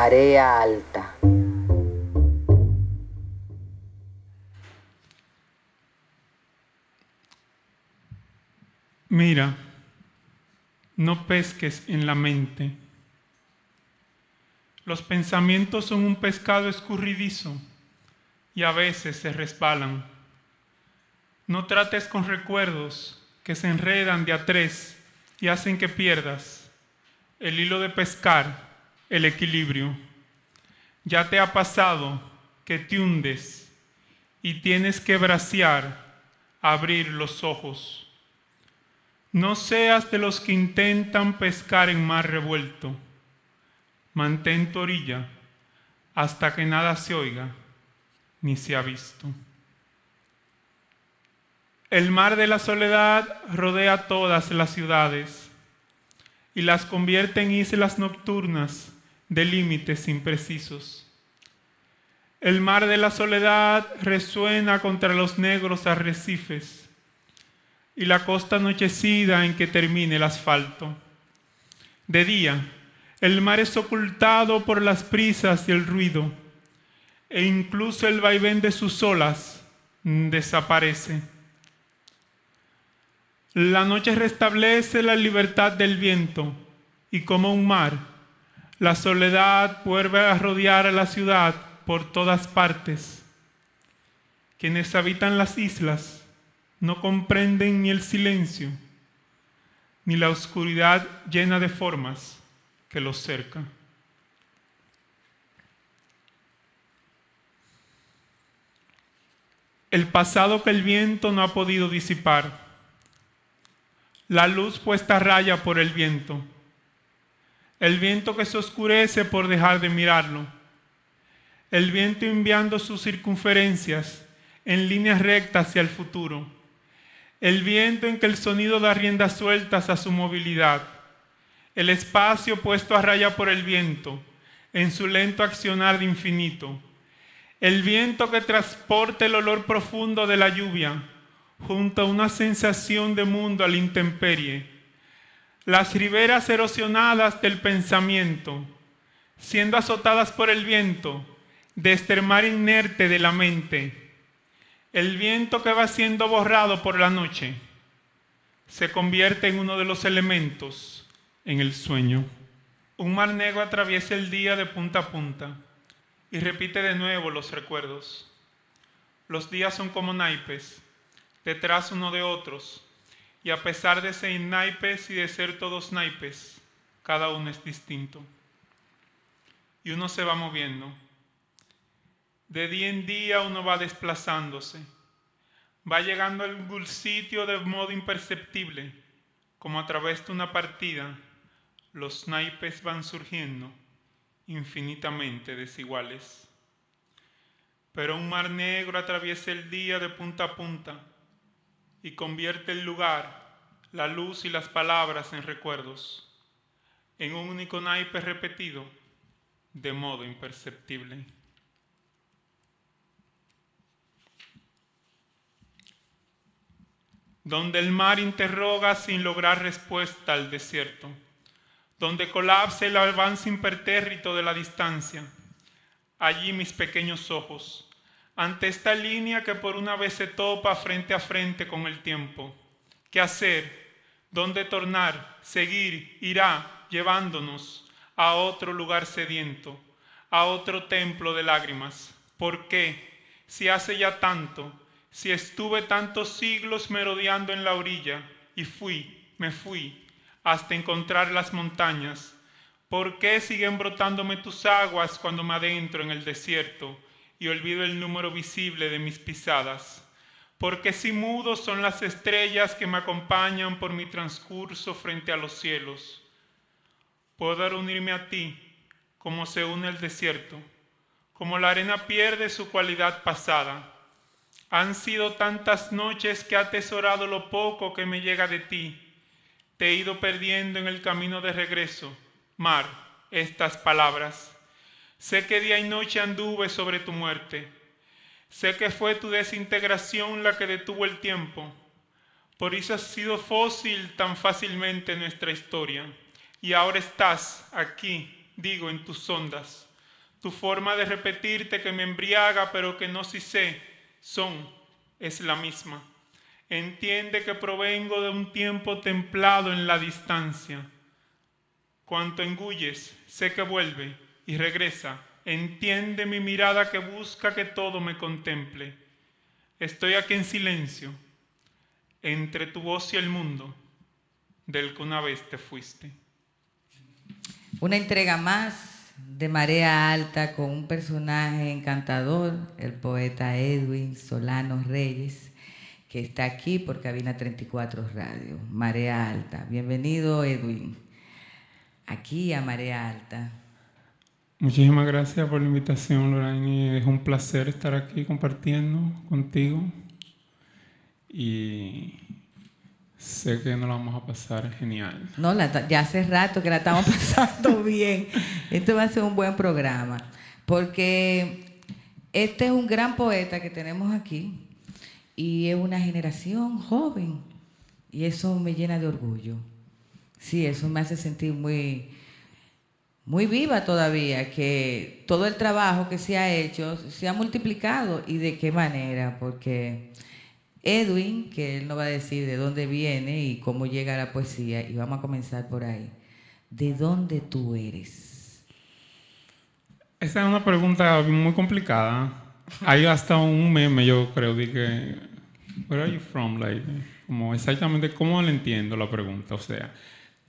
Marea alta. Mira, no pesques en la mente. Los pensamientos son un pescado escurridizo y a veces se resbalan. No trates con recuerdos que se enredan de a tres y hacen que pierdas el hilo de pescar, el equilibrio. Ya te ha pasado que te hundes y tienes que bracear, abrir los ojos. No seas de los que intentan pescar en mar revuelto. Mantén tu orilla hasta que nada se oiga ni se ha visto. El mar de la soledad rodea todas las ciudades y las convierte en islas nocturnas de límites imprecisos. El mar de la soledad resuena contra los negros arrecifes y la costa anochecida en que termina el asfalto. De día, el mar es ocultado por las brisas y el ruido, e incluso el vaivén de sus olas desaparece. La noche restablece la libertad del viento, y como un mar, la soledad vuelve a rodear a la ciudad por todas partes. Quienes habitan las islas no comprenden ni el silencio, ni la oscuridad llena de formas que los cerca. El pasado que el viento no ha podido disipar, la luz puesta a raya por el viento que se oscurece por dejar de mirarlo, el viento enviando sus circunferencias en líneas rectas hacia el futuro, el viento en que el sonido da riendas sueltas a su movilidad, el espacio puesto a raya por el viento en su lento accionar de infinito, el viento que transporta el olor profundo de la lluvia junto a una sensación de mundo a la intemperie, las riberas erosionadas del pensamiento, siendo azotadas por el viento desde el mar inerte de la mente, el viento que va siendo borrado por la noche, se convierte en uno de los elementos en el sueño. Un mar negro atraviesa el día de punta a punta y repite de nuevo los recuerdos. Los días son como naipes, detrás uno de otros, y a pesar de ser naipes y de ser todos naipes, cada uno es distinto. Y uno se va moviendo. De día en día uno va desplazándose. Va llegando a algún sitio de modo imperceptible, como a través de una partida. Los naipes van surgiendo, infinitamente desiguales. Pero un mar negro atraviesa el día de punta a punta y convierte el lugar, la luz y las palabras en recuerdos, en un único naipe repetido de modo imperceptible. Donde el mar interroga sin lograr respuesta al desierto, donde colapsa el avance impertérrito de la distancia, allí mis pequeños ojos, ante esta línea que por una vez se topa frente a frente con el tiempo. ¿Qué hacer? ¿Dónde tornar? Seguir, irá, llevándonos a otro lugar sediento, a otro templo de lágrimas. ¿Por qué? Si hace ya tanto, si estuve tantos siglos merodeando en la orilla, y me fui, hasta encontrar las montañas. ¿Por qué siguen brotándome tus aguas cuando me adentro en el desierto y olvido el número visible de mis pisadas? Porque si mudos son las estrellas que me acompañan por mi transcurso frente a los cielos. Puedo unirme a ti como se une el desierto, como la arena pierde su cualidad pasada. Han sido tantas noches que he atesorado lo poco que me llega de ti. Te he ido perdiendo en el camino de regreso. Mar, estas palabras. Sé que día y noche anduve sobre tu muerte. Sé que fue tu desintegración la que detuvo el tiempo. Por eso ha sido fósil tan fácilmente nuestra historia. Y ahora estás aquí, digo, en tus ondas, Tu forma de repetirte que me embriaga, pero que no si sé, es la misma. Entiende que provengo de un tiempo templado en la distancia. Cuanto engulles, sé que vuelve y regresa. Entiende mi mirada que busca que todo me contemple. Estoy aquí en silencio, entre tu voz y el mundo, del que una vez te fuiste. Una entrega más de Marea Alta con un personaje encantador, el poeta Edwin Solano Reyes, que está aquí por Cabina 34 Radio, Marea Alta. Bienvenido, Edwin, aquí a Marea Alta. Muchísimas gracias por la invitación, Lorraine. Es un placer estar aquí compartiendo contigo y sé que nos la vamos a pasar genial. No, ya hace rato que la estamos pasando bien. Esto va a ser un buen programa, porque este es un gran poeta que tenemos aquí y es una generación joven y eso me llena de orgullo. Sí, eso me hace sentir muy, muy viva todavía, que todo el trabajo que se ha hecho se ha multiplicado y de qué manera, porque Edwin, que él nos va a decir de dónde viene y cómo llega a la poesía, y vamos a comenzar por ahí. ¿De dónde tú eres? Esa es una pregunta muy complicada. Hay hasta un meme, yo creo, de que, where are you from? Like, como exactamente cómo le entiendo la pregunta, o sea.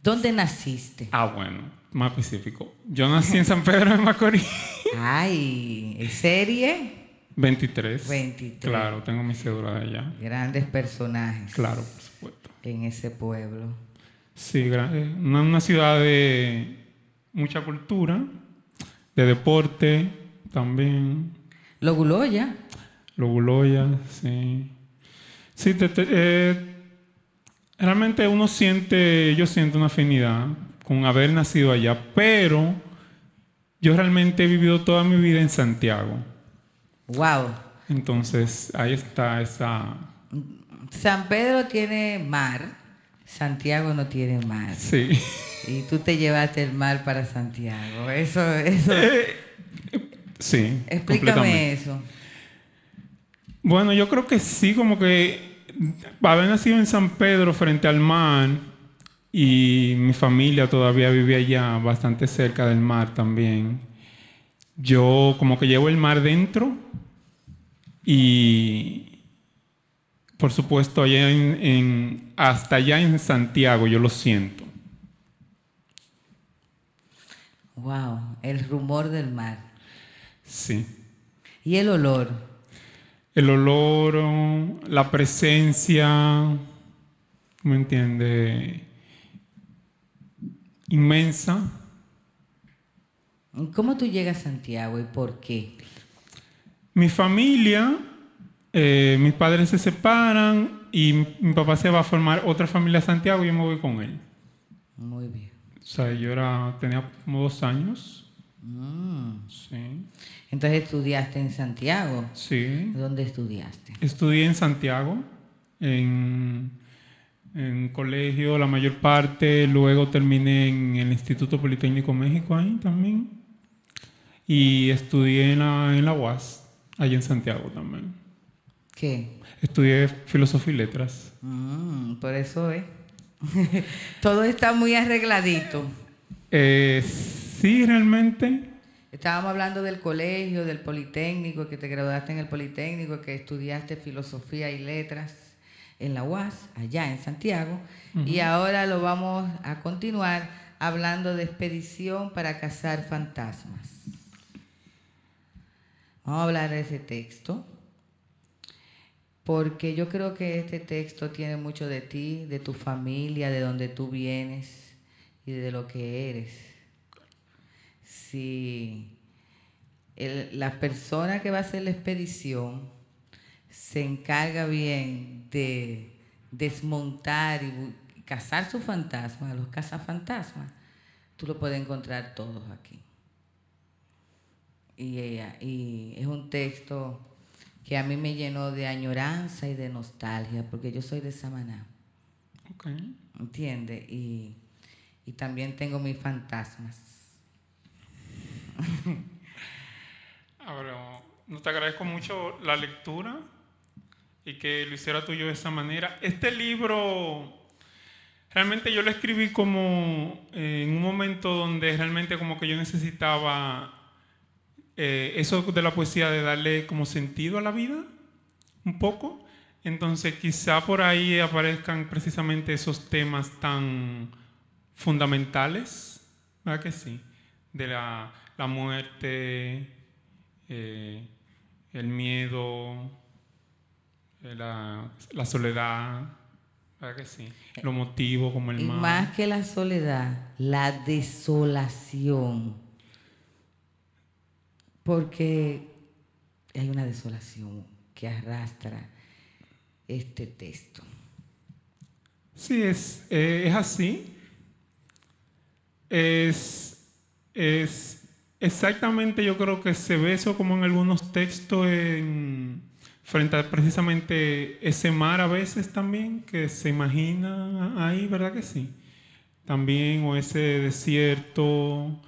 ¿Dónde naciste? Bueno, más específico. Yo nací en San Pedro de Macorís. Ay, ¿en serie? 23. 23. Claro, tengo mi cédula de allá. Grandes personajes. Claro, por supuesto. En ese pueblo. Sí, una ciudad de mucha cultura, de deporte también. Loguloya. Loguloya, sí. Sí, realmente yo siento una afinidad con haber nacido allá, pero yo realmente he vivido toda mi vida en Santiago. Wow. Entonces, ahí está esa... San Pedro tiene mar, Santiago no tiene mar. Sí. Y tú te llevaste el mar para Santiago. Eso. Sí. Explícame eso. Bueno, yo creo que sí, como que haber nacido en San Pedro frente al mar y mi familia todavía vivía allá, bastante cerca del mar también. Yo como que llevo el mar dentro y por supuesto allá hasta allá en Santiago yo lo siento. Wow, el rumor del mar. Sí. ¿Y el olor? El olor, la presencia, ¿me entiende? Inmensa. ¿Cómo tú llegas a Santiago y por qué? Mi familia, mis padres se separan y mi papá se va a formar otra familia en Santiago y yo me voy con él. Muy bien. O sea, tenía como 2 años. Sí. Entonces estudiaste en Santiago. Sí. ¿Dónde estudiaste? Estudié en Santiago, en colegio la mayor parte, luego terminé en el Instituto Politécnico México ahí también. Y estudié en la UAS, allá en Santiago también. ¿Qué? Estudié Filosofía y Letras. Por eso es. Todo está muy arregladito. Sí, realmente. Estábamos hablando del colegio, del Politécnico, que te graduaste en el Politécnico, que estudiaste Filosofía y Letras en la UAS, allá en Santiago. Y ahora lo vamos a continuar hablando de Expedición para cazar fantasmas. Vamos a hablar de ese texto, porque yo creo que este texto tiene mucho de ti, de tu familia, de donde tú vienes y de lo que eres. Si la persona que va a hacer la expedición se encarga bien de desmontar y cazar sus fantasmas, los cazafantasmas, tú lo puedes encontrar todos aquí. Y es un texto que a mí me llenó de añoranza y de nostalgia, porque yo soy de Samaná. Okay. ¿Entiendes? Y también tengo mis fantasmas. no te agradezco mucho la lectura y que lo hiciera tuyo de esa manera. Este libro, realmente yo lo escribí como en un momento donde realmente como que yo necesitaba eso de la poesía, de darle como sentido a la vida, un poco. Entonces quizá por ahí aparezcan precisamente esos temas tan fundamentales, ¿verdad que sí? De la muerte, el miedo, la soledad, ¿verdad que sí? Lo motivo como el Y mal. más que la soledad, la desolación. Porque hay una desolación que arrastra este texto. Sí, es así. Es exactamente, yo creo que se ve eso como en algunos textos frente a precisamente ese mar a veces también, que se imagina ahí, ¿verdad que sí? También, o ese desierto.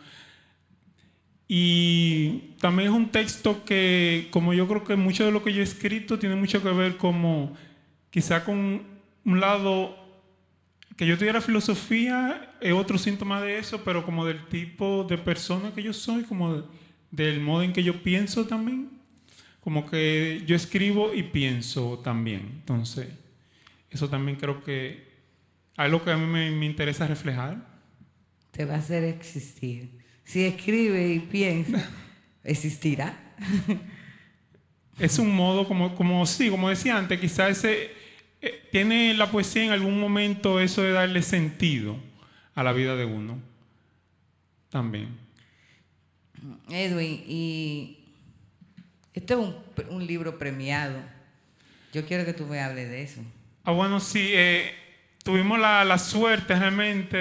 Y también es un texto que, como yo creo que mucho de lo que yo he escrito tiene mucho que ver como quizá con un lado que yo estudiara filosofía, es otro síntoma de eso, pero como del tipo de persona que yo soy, como del modo en que yo pienso también, como que yo escribo y pienso también. Entonces, eso también creo que es algo que a mí me interesa reflejar. Te va a hacer existir. Si escribe y piensa, existirá. Es un modo sí, como decía antes, quizás tiene la poesía en algún momento eso de darle sentido a la vida de uno también. Edwin, y este es un libro premiado. Yo quiero que tú me hables de eso. Bueno, sí, tuvimos la suerte realmente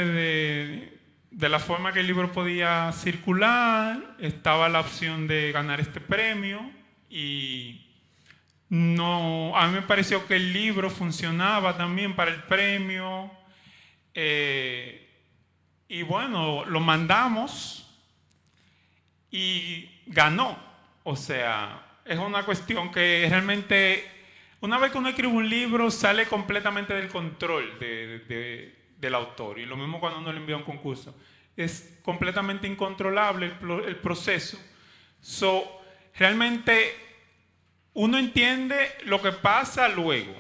de la forma que el libro podía circular. Estaba la opción de ganar este premio y no, a mí me pareció que el libro funcionaba también para el premio. Y bueno, lo mandamos y ganó. O sea, es una cuestión que realmente, una vez que uno escribe un libro, sale completamente del control del autor. Y lo mismo cuando uno le envía a un concurso. Es completamente incontrolable el proceso. Realmente uno entiende lo que pasa luego,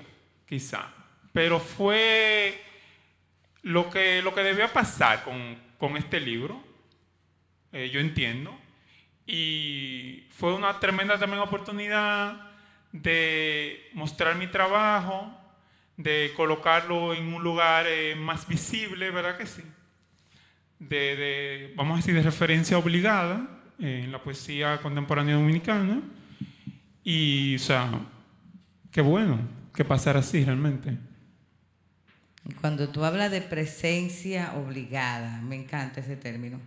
quizá. Pero fue lo que debió pasar con este libro, yo entiendo. Y fue una tremenda también oportunidad de mostrar mi trabajo, de colocarlo en un lugar más visible, ¿verdad que sí? Vamos a decir, de referencia obligada en la poesía contemporánea dominicana. Y, o sea, qué bueno que pasara así realmente. Cuando tú hablas de presencia obligada, me encanta ese término.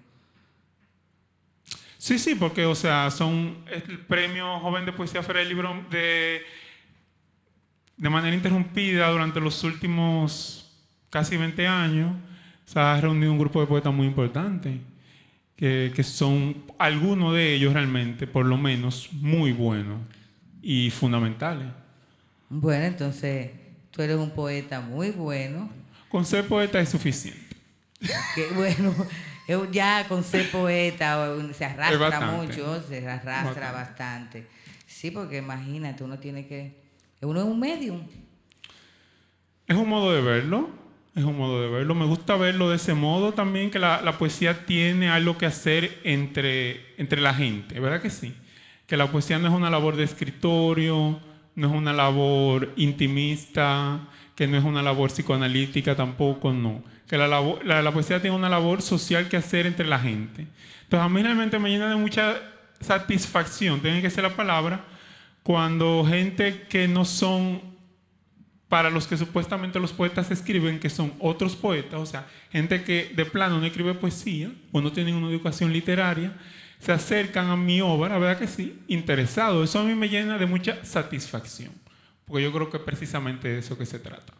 Sí, sí, porque, o sea, son el premio Joven de Poesía Feria del Libro de manera interrumpida durante los últimos casi 20 años. Se ha reunido un grupo de poetas muy importante, que son algunos de ellos realmente, por lo menos, muy buenos y fundamentales. Bueno, entonces tú eres un poeta muy bueno. Con ser poeta es suficiente. Que bueno, ya con ser poeta se arrastra bastante. mucho, se arrastra bastante. Sí, porque imagínate, uno es un medium. Es un modo de verlo, es un modo de verlo. Me gusta verlo de ese modo también, que la poesía tiene algo que hacer entre la gente, ¿verdad que sí? Que la poesía no es una labor de escritorio, no es una labor intimista, que no es una labor psicoanalítica tampoco, no. Que la poesía tiene una labor social que hacer entre la gente. Entonces a mí realmente me llena de mucha satisfacción, tiene que ser la palabra, cuando gente que no son para los que supuestamente los poetas escriben, que son otros poetas, o sea, gente que de plano no escribe poesía o no tienen una educación literaria, se acercan a mi obra, ¿verdad que sí? Interesados. Eso a mí me llena de mucha satisfacción, porque yo creo que precisamente de eso que se trata.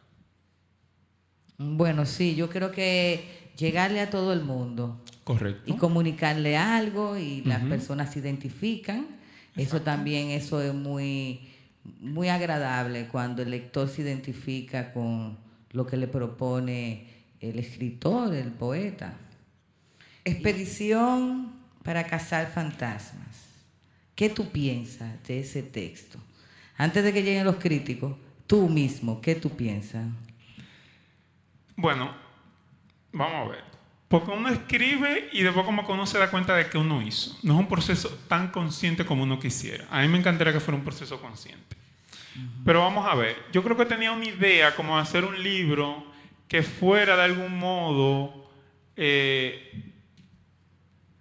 Bueno, sí, yo creo que llegarle a todo el mundo. Correcto. Y comunicarle algo y las personas se identifican Eso también, eso es muy, muy agradable cuando el lector se identifica con lo que le propone el escritor, el poeta. Expedición para cazar fantasmas. ¿Qué tú piensas de ese texto? Antes de que lleguen los críticos, tú mismo, ¿qué tú piensas? Bueno, vamos a ver. Porque uno escribe y después como que uno se da cuenta de que uno hizo. No es un proceso tan consciente como uno quisiera. A mí me encantaría que fuera un proceso consciente. Pero vamos a ver. Yo creo que tenía una idea como de hacer un libro que fuera de algún modo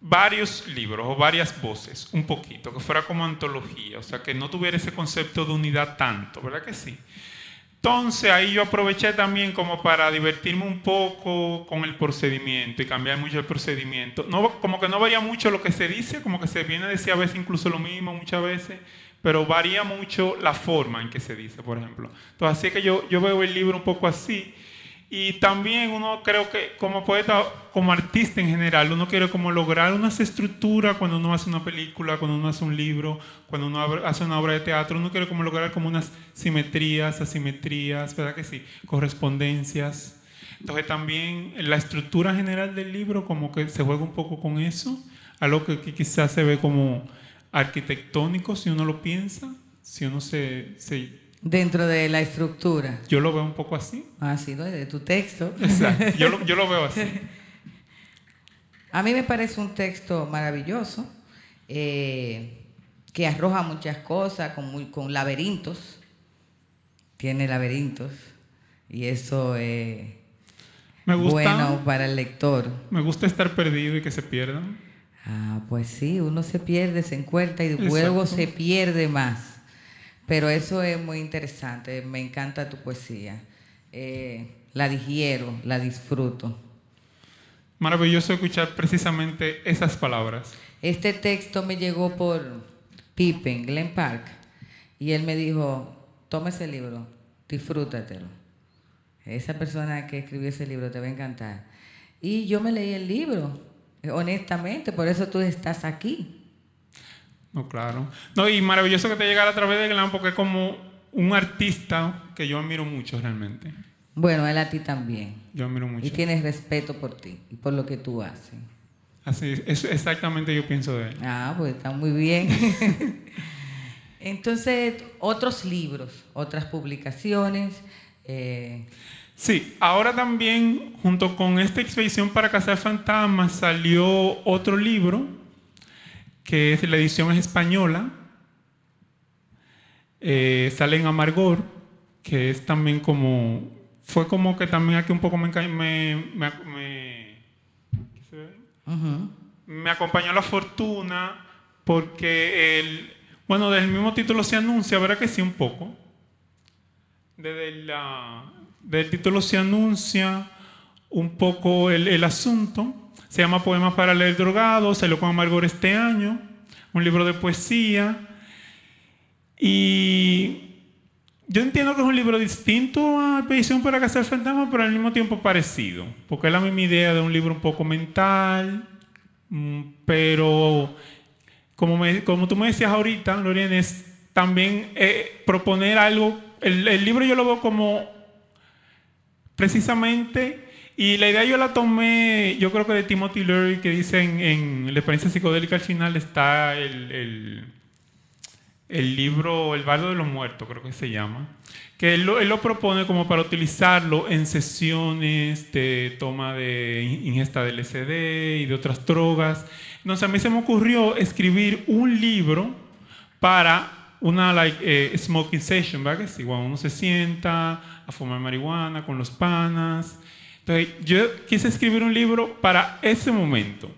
varios libros o varias voces, un poquito, que fuera como antología. O sea, que no tuviera ese concepto de unidad tanto, ¿verdad que sí? Entonces ahí yo aproveché también como para divertirme un poco con el procedimiento y cambiar mucho el procedimiento. No, como que no varía mucho lo que se dice, como que se viene a decir a veces incluso lo mismo muchas veces, pero varía mucho la forma en que se dice, por ejemplo. Entonces así que yo veo el libro un poco así. Y también uno creo que como poeta, como artista en general, uno quiere como lograr unas estructuras cuando uno hace una película, cuando uno hace un libro, cuando uno hace una obra de teatro, uno quiere como lograr como unas simetrías, asimetrías, ¿verdad que sí? Correspondencias. Entonces también la estructura general del libro como que se juega un poco con eso, algo que quizás se ve como arquitectónico si uno lo piensa, si uno se Dentro de la estructura. yo lo veo un poco así. Ah, sí, ¿no? De tu texto. Exacto, yo lo veo así. A mí me parece un texto maravilloso, que arroja muchas cosas, con laberintos. Tiene laberintos. Y eso es bueno para el lector. Me gusta estar perdido y que se pierdan. Ah, pues sí, uno se pierde, se encuentra y luego se pierde más. Pero eso es muy interesante, me encanta tu poesía. La digiero, la disfruto. Maravilloso escuchar precisamente esas palabras. Este texto me llegó por Pippen, Glen Park, y él me dijo, toma ese libro, disfrútatelo. Esa persona que escribió ese libro te va a encantar. Y yo me leí el libro, honestamente, por eso tú estás aquí. No, claro. No, y maravilloso que te llegara a través de Glen, porque es como un artista que yo admiro mucho realmente. Bueno, él a ti también. Yo admiro mucho. Y tienes respeto por ti y por lo que tú haces. Así es, exactamente yo pienso de él. Ah, pues está muy bien. Entonces, otros libros, otras publicaciones. Sí, ahora también, junto con esta expedición para cazar fantasmas, salió otro libro, que es la edición es española. Sale en Amargor, que es también como... Fue como que también aquí un poco me acompañó la fortuna, porque bueno, del mismo título se anuncia, ¿verdad que sí? Un poco. Del título se anuncia un poco el asunto. Se llama Poemas para leer drogado, salió con Amargor este año, un libro de poesía. Y yo entiendo que es un libro distinto a Expedición para cazar fantasmas, pero al mismo tiempo parecido, porque es la misma idea de un libro un poco mental, pero como tú me decías ahorita, Lorena, es también proponer algo. El libro yo lo veo como precisamente, y la idea yo la tomé, yo creo que de Timothy Leary, que dice en la experiencia psicodélica al final está el libro El bardo de los muertos, creo que se llama, que él lo propone como para utilizarlo en sesiones de toma de ingesta de LSD y de otras drogas. Entonces a mí se me ocurrió escribir un libro para una smoking session, ¿verdad? Que sí, cuando uno se sienta a fumar marihuana con los panas. Entonces yo quise escribir un libro para ese momento.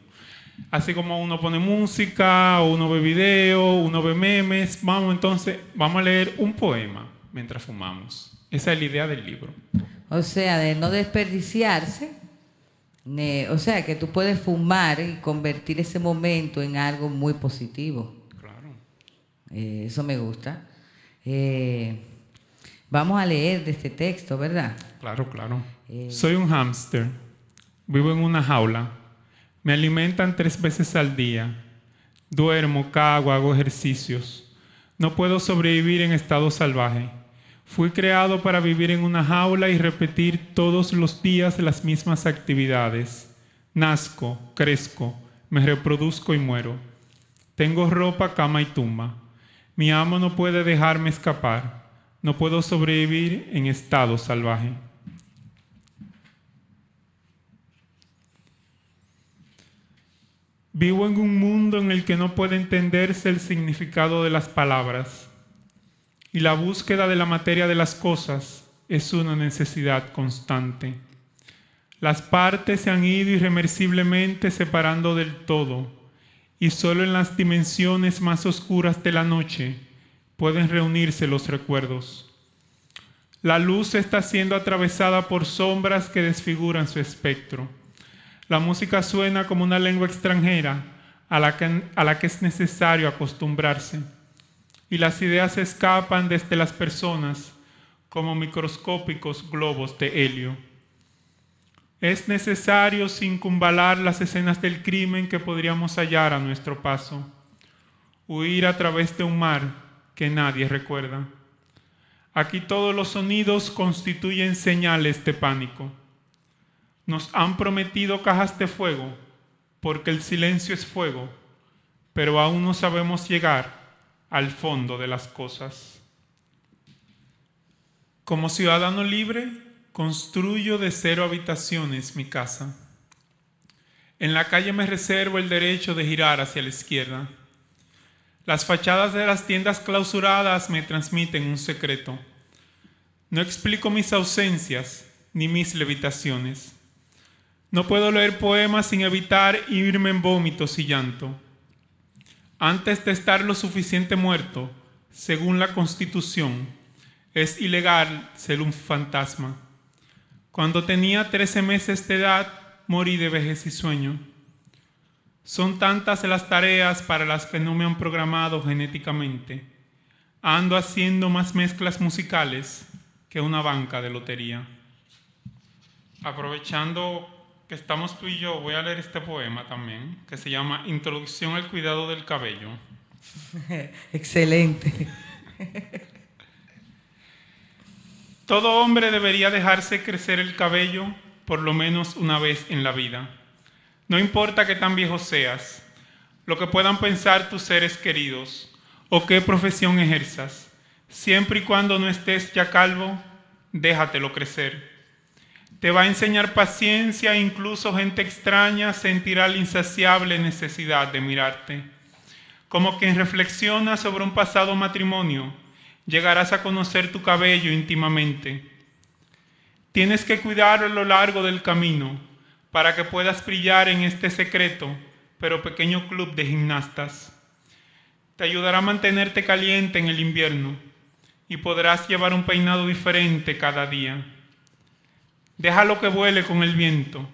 Así como uno pone música, uno ve video, uno ve memes, vamos a leer un poema mientras fumamos. Esa es la idea del libro. O sea, de no desperdiciarse. O sea, que tú puedes fumar y convertir ese momento en algo muy positivo. Claro. Eso me gusta. Vamos a leer de este texto, ¿verdad? Claro, claro. Soy un hámster. Vivo en una jaula. Me alimentan 3 veces al día. Duermo, cago, hago ejercicios. No puedo sobrevivir en estado salvaje. Fui creado para vivir en una jaula y repetir todos los días las mismas actividades. Nazco, crezco, me reproduzco y muero. Tengo ropa, cama y tumba. Mi amo no puede dejarme escapar. No puedo sobrevivir en estado salvaje. Vivo en un mundo en el que no puede entenderse el significado de las palabras, y la búsqueda de la materia de las cosas es una necesidad constante. Las partes se han ido irreversiblemente separando del todo, y solo en las dimensiones más oscuras de la noche pueden reunirse los recuerdos. La luz está siendo atravesada por sombras que desfiguran su espectro. La música suena como una lengua extranjera a la que es necesario acostumbrarse. Y las ideas se escapan desde las personas como microscópicos globos de helio. Es necesario circunvalar las escenas del crimen que podríamos hallar a nuestro paso. Huir a través de un mar que nadie recuerda. Aquí todos los sonidos constituyen señales de pánico. Nos han prometido cajas de fuego, porque el silencio es fuego, pero aún no sabemos llegar al fondo de las cosas. Como ciudadano libre, construyo de 0 habitaciones mi casa. En la calle me reservo el derecho de girar hacia la izquierda. Las fachadas de las tiendas clausuradas me transmiten un secreto. No explico mis ausencias ni mis levitaciones. No puedo leer poemas sin evitar irme en vómitos y llanto. Antes de estar lo suficiente muerto, según la Constitución, es ilegal ser un fantasma. Cuando tenía 13 meses de edad, morí de vejez y sueño. Son tantas las tareas para las que no me han programado genéticamente. Ando haciendo más mezclas musicales que una banca de lotería. Aprovechando que estamos tú y yo, voy a leer este poema también, que se llama Introducción al cuidado del cabello. Excelente. Todo hombre debería dejarse crecer el cabello por lo menos una vez en la vida. No importa qué tan viejo seas, lo que puedan pensar tus seres queridos o qué profesión ejerzas, siempre y cuando no estés ya calvo, déjatelo crecer. Te va a enseñar paciencia e incluso gente extraña sentirá la insaciable necesidad de mirarte. Como quien reflexiona sobre un pasado matrimonio, llegarás a conocer tu cabello íntimamente. Tienes que cuidarlo a lo largo del camino para que puedas brillar en este secreto, pero pequeño club de gimnastas. Te ayudará a mantenerte caliente en el invierno y podrás llevar un peinado diferente cada día. Déjalo que vuele con el viento.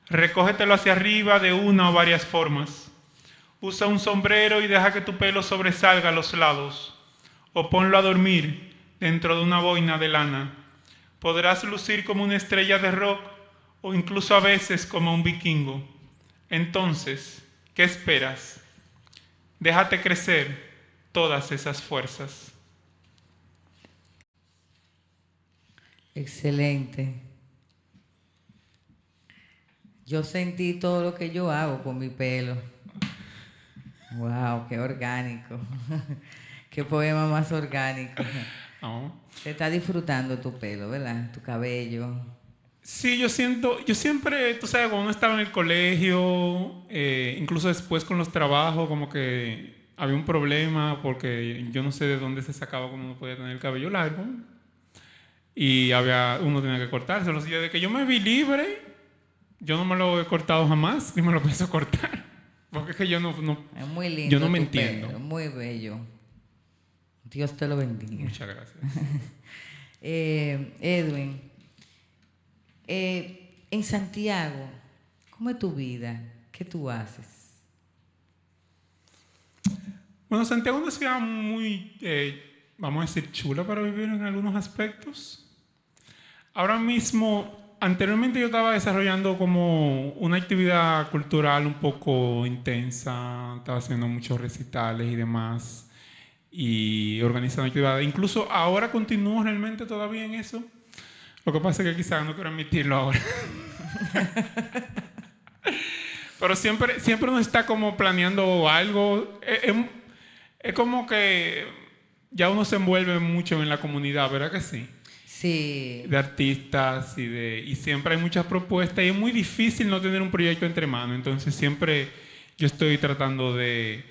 Recógetelo hacia arriba de una o varias formas. Usa un sombrero y deja que tu pelo sobresalga a los lados. O ponlo a dormir dentro de una boina de lana. Podrás lucir como una estrella de rock o incluso a veces como un vikingo. Entonces, ¿qué esperas? Déjate crecer todas esas fuerzas. Excelente. Yo sentí todo lo que yo hago con mi pelo. Wow, qué orgánico. Qué poema más orgánico. Oh. Te está disfrutando tu pelo, ¿verdad? Tu cabello. Sí, yo siempre, tú sabes, cuando uno estaba en el colegio, incluso después con los trabajos, como que había un problema porque yo no sé de dónde se sacaba cómo uno podía tener el cabello largo. Y uno tenía que cortárselo. Así de que yo me vi libre, yo no me lo he cortado jamás, ni me lo pienso cortar. Porque es que yo no Es muy lindo. Yo no me entiendo. Pelo, muy bello. Dios te lo bendiga. Muchas gracias. Edwin, en Santiago, ¿cómo es tu vida? ¿Qué tú haces? Bueno, Santiago es una ciudad muy, vamos a decir, chula para vivir en algunos aspectos. Ahora mismo Anteriormente yo estaba desarrollando como una actividad cultural un poco intensa, estaba haciendo muchos recitales y demás, y organizando actividades. Incluso ahora continúo realmente todavía en eso. Lo que pasa es que quizás no quiero admitirlo ahora. Pero siempre uno está como planeando algo. Es como que ya uno se envuelve mucho en la comunidad, ¿verdad que sí? Sí. De artistas y siempre hay muchas propuestas y es muy difícil no tener un proyecto entre manos. Entonces siempre yo estoy tratando de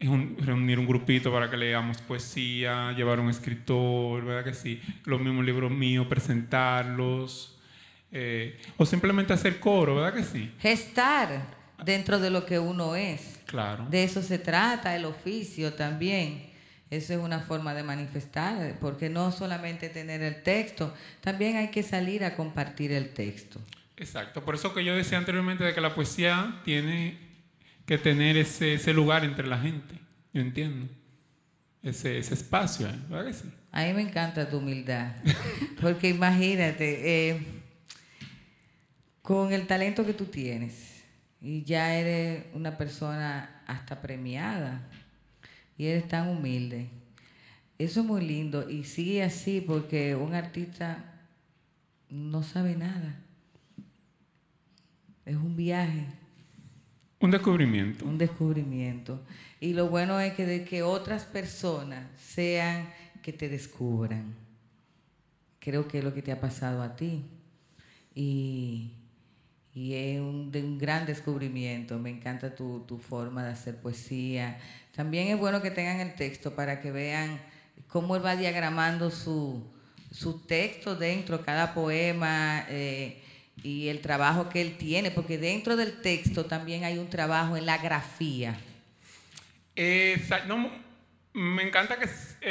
reunir un grupito para que leamos poesía, llevar un escritor, ¿verdad que sí? Los mismos libros míos, presentarlos, o simplemente hacer coro, ¿verdad que sí? Gestar dentro de lo que uno es. Claro. De eso se trata el oficio también. Eso es una forma de manifestar, porque no solamente tener el texto, también hay que salir a compartir el texto. Exacto, por eso que yo decía anteriormente de que la poesía tiene que tener ese lugar entre la gente, yo entiendo, ese espacio, ¿verdad que sí? A mí me encanta tu humildad, porque imagínate, con el talento que tú tienes, y ya eres una persona hasta premiada, y eres tan humilde. Eso es muy lindo y sigue así porque un artista no sabe nada. Es un viaje. Un descubrimiento. Un descubrimiento. Y lo bueno es que de que otras personas sean que te descubran. Creo que es lo que te ha pasado a ti. Y es de un gran descubrimiento. Me encanta tu forma de hacer poesía. También es bueno que tengan el texto para que vean cómo él va diagramando su texto dentro, cada poema y el trabajo que él tiene, porque dentro del texto también hay un trabajo en la grafía. No, me encanta que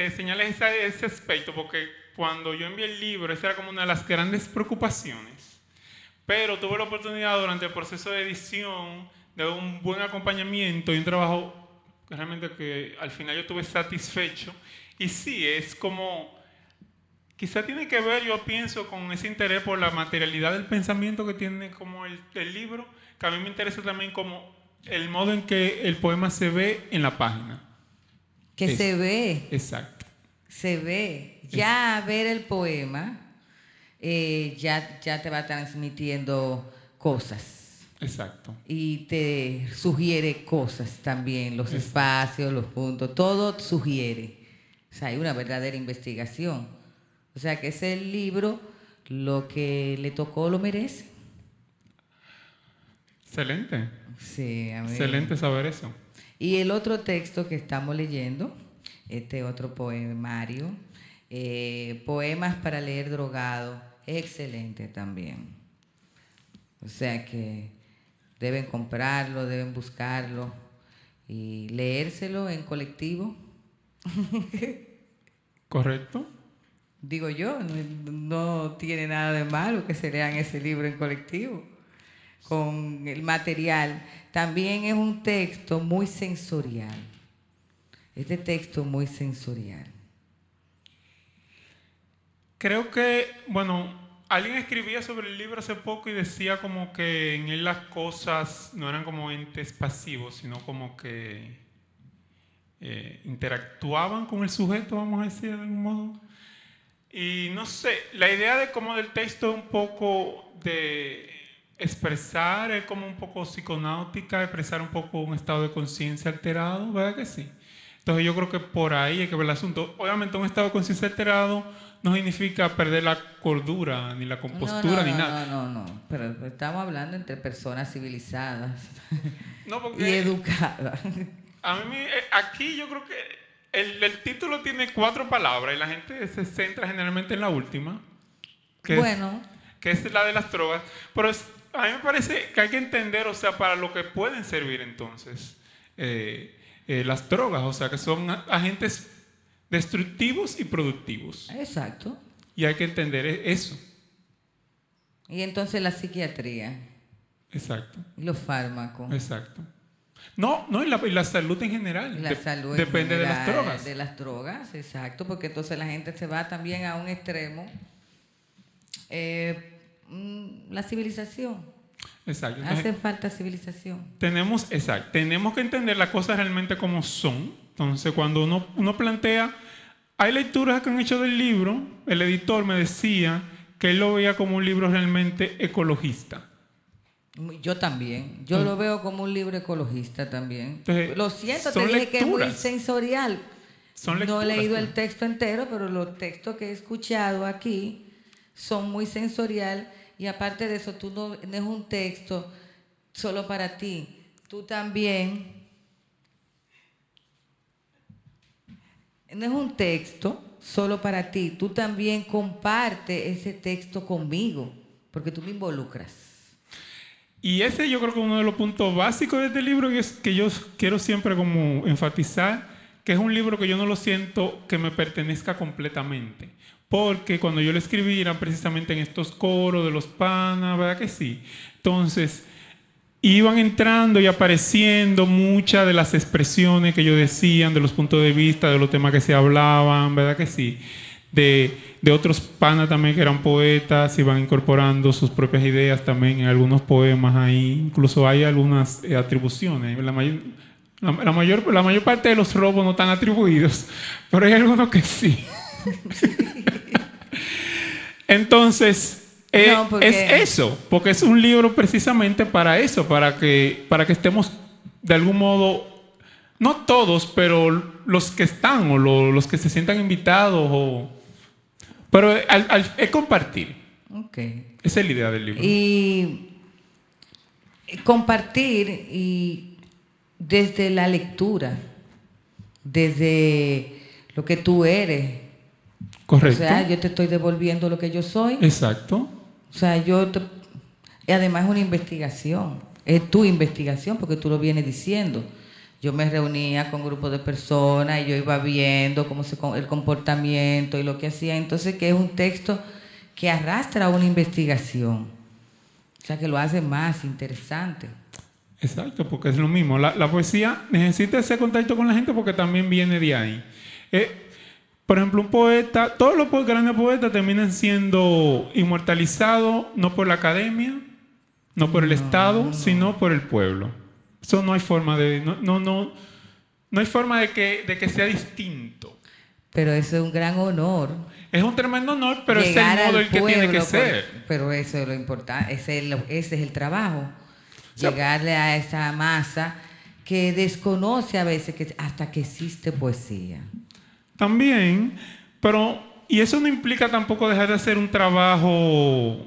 señales ese aspecto, porque cuando yo envié el libro, esa era como una de las grandes preocupaciones. Pero tuve la oportunidad durante el proceso de edición de un buen acompañamiento y un trabajo que realmente que al final yo estuve satisfecho. Y sí, es como, quizá tiene que ver, yo pienso, con ese interés por la materialidad del pensamiento que tiene como el libro, que a mí me interesa también como el modo en que el poema se ve en la página. Que se ve. Exacto. Se ve. Ya ver el poema ya te va transmitiendo cosas. Exacto. Y te sugiere cosas también, los espacios, los puntos, todo sugiere. O sea, hay una verdadera investigación. O sea, que ese libro, lo que le tocó lo merece. Excelente. Sí, a mí. Excelente saber eso. Y el otro texto que estamos leyendo, este otro poemario, Poemas para leer drogado, es excelente también. O sea que deben comprarlo, deben buscarlo y leérselo en colectivo. ¿Correcto? Digo yo, no tiene nada de malo que se lean ese libro en colectivo, con el material. También es un texto muy sensorial. Este texto muy sensorial. Creo que, bueno, alguien escribía sobre el libro hace poco y decía como que en él las cosas no eran como entes pasivos, sino como que interactuaban con el sujeto, vamos a decir de algún modo. Y no sé, la idea de como del texto es un poco de expresar, es como un poco psiconáutica, expresar un poco un estado de conciencia alterado, ¿verdad que sí? Entonces yo creo que por ahí hay que ver el asunto. Obviamente un estado de conciencia alterado no significa perder la cordura, ni la compostura, ni nada. No, pero estamos hablando entre personas civilizadas porque y educadas. A mí, aquí yo creo que el título tiene 4 palabras y la gente se centra generalmente en la última, que es la de las drogas. Pero a mí me parece que hay que entender, o sea, para lo que pueden servir entonces las drogas, o sea, que son agentes destructivos y productivos. Exacto. Y hay que entender eso. Y entonces la psiquiatría. Exacto. Y los fármacos. Exacto. No, y la salud en general. La salud depende en general, de las drogas. De las drogas, exacto, porque entonces la gente se va también a un extremo la civilización. Exacto. Entonces, Hace falta civilización. tenemos que entender las cosas realmente como son. Entonces, cuando uno plantea, hay lecturas que han hecho del libro, el editor me decía que él lo veía como un libro realmente ecologista. Yo también. Yo lo veo como un libro ecologista también. Entonces, Lo siento, te son dije que es muy lecturas. sensorial. Son No he lecturas, leído pues. el texto entero, pero los textos que he escuchado aquí son muy sensorial. Y aparte de eso, tú no es un texto solo para ti. Tú también. No es un texto solo para ti. Tú también compartes ese texto conmigo, porque tú me involucras. Y ese yo creo que es uno de los puntos básicos de este libro que yo quiero siempre como enfatizar, que es un libro que yo no lo siento que me pertenezca completamente. Porque cuando yo lo escribí eran precisamente en estos coros de los panas, ¿verdad que sí? Entonces, iban entrando y apareciendo muchas de las expresiones que ellos decían, de los puntos de vista, de los temas que se hablaban, ¿verdad que sí? De otros panas también que eran poetas, iban incorporando sus propias ideas también en algunos poemas ahí. Incluso hay algunas atribuciones. La mayor parte de los robos no están atribuidos, pero hay algunos que sí. Entonces, No, es eso, porque es un libro precisamente para eso, para que estemos de algún modo, no todos, pero los que están o los que se sientan invitados, pero es compartir. Okay. Esa es la idea del libro. Y compartir y desde la lectura, desde lo que tú eres. Correcto. O sea, yo te estoy devolviendo lo que yo soy. Exacto. O sea, y además es una investigación, es tu investigación porque tú lo vienes diciendo. Yo me reunía con grupos de personas y yo iba viendo el comportamiento y lo que hacía. Entonces, que es un texto que arrastra una investigación. O sea, que lo hace más interesante. Exacto, porque es lo mismo. La poesía necesita ese contacto con la gente porque también viene de ahí. Por ejemplo, un poeta, todos los grandes poetas terminan siendo inmortalizados no por la academia, no por el Estado, sino por el pueblo. Eso no hay forma no hay forma de que sea distinto. Pero eso es un gran honor. Es un tremendo honor, pero es el modo el que tiene que ser. Pero eso es lo importante, ese es el trabajo. O sea, llegarle a esa masa que desconoce a veces hasta que existe poesía. También, y eso no implica tampoco dejar de hacer un trabajo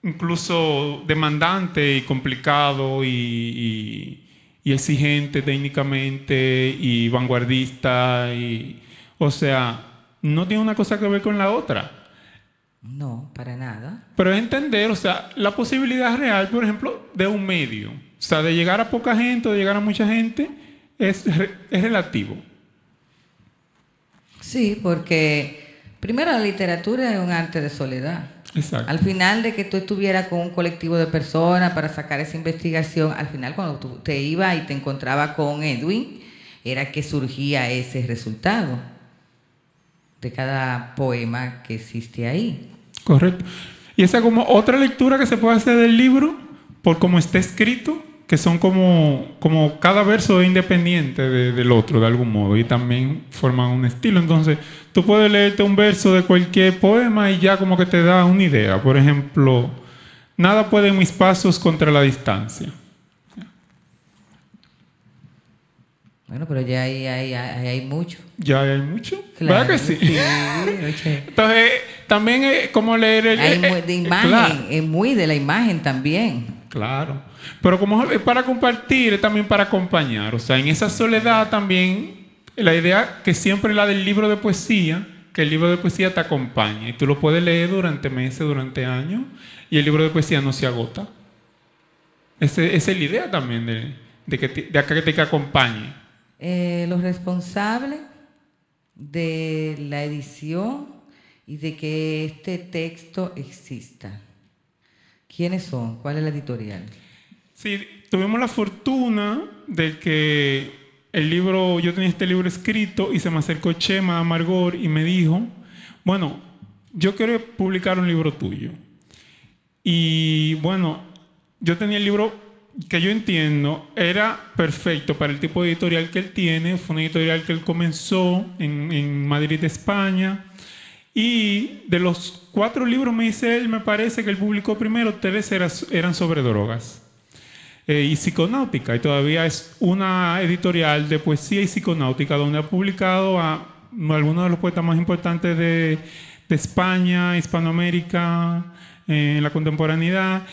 incluso demandante y complicado y exigente técnicamente y vanguardista. O sea, no tiene una cosa que ver con la otra. No, para nada. Pero es entender, o sea, la posibilidad real, por ejemplo, de un medio. O sea, de llegar a poca gente o de llegar a mucha gente es relativo. Sí, porque primero la literatura es un arte de soledad. Exacto. Al final de que tú estuvieras con un colectivo de personas para sacar esa investigación, al final cuando tú te ibas y te encontrabas con Edwin, era que surgía ese resultado de cada poema que existe ahí. Correcto. Y esa como otra lectura que se puede hacer del libro, por cómo está escrito, que son como cada verso es independiente del otro de algún modo y también forman un estilo. Entonces, tú puedes leerte un verso de cualquier poema y ya como que te da una idea. Por ejemplo, nada puede mis pasos contra la distancia. Bueno, pero ya hay mucho. Ya hay mucho. Claro, ¿Verdad que sí? Sí. Entonces, también es como leer de imagen, claro. Es muy de la imagen también. Claro, pero como es para compartir, es también para acompañar. O sea, en esa soledad también, la idea que siempre es la del libro de poesía, que el libro de poesía te acompaña. Y tú lo puedes leer durante meses, durante años, y el libro de poesía no se agota. Esa es la idea también de que te acompañe. Los responsables de la edición y de que este texto exista. ¿Quiénes son? ¿Cuál es la editorial? Sí, tuvimos la fortuna de que yo tenía este libro escrito y se me acercó Chema Amargor y me dijo, bueno, yo quiero publicar un libro tuyo. Y bueno, yo tenía el libro que yo entiendo era perfecto para el tipo de editorial que él tiene. Fue una editorial que él comenzó en Madrid, España. Y de los 4 libros, me dice él, me parece que él publicó primero 3 eran sobre drogas y psiconáutica. Y todavía es una editorial de poesía y psiconáutica donde ha publicado a algunos de los poetas más importantes de España, Hispanoamérica, en la contemporaneidad.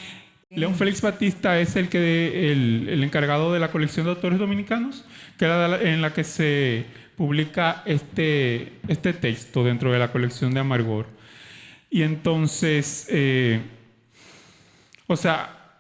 León Félix Batista es el encargado de la colección de autores dominicanos, que era en la que se publica este texto dentro de la colección de Amargor. Y entonces,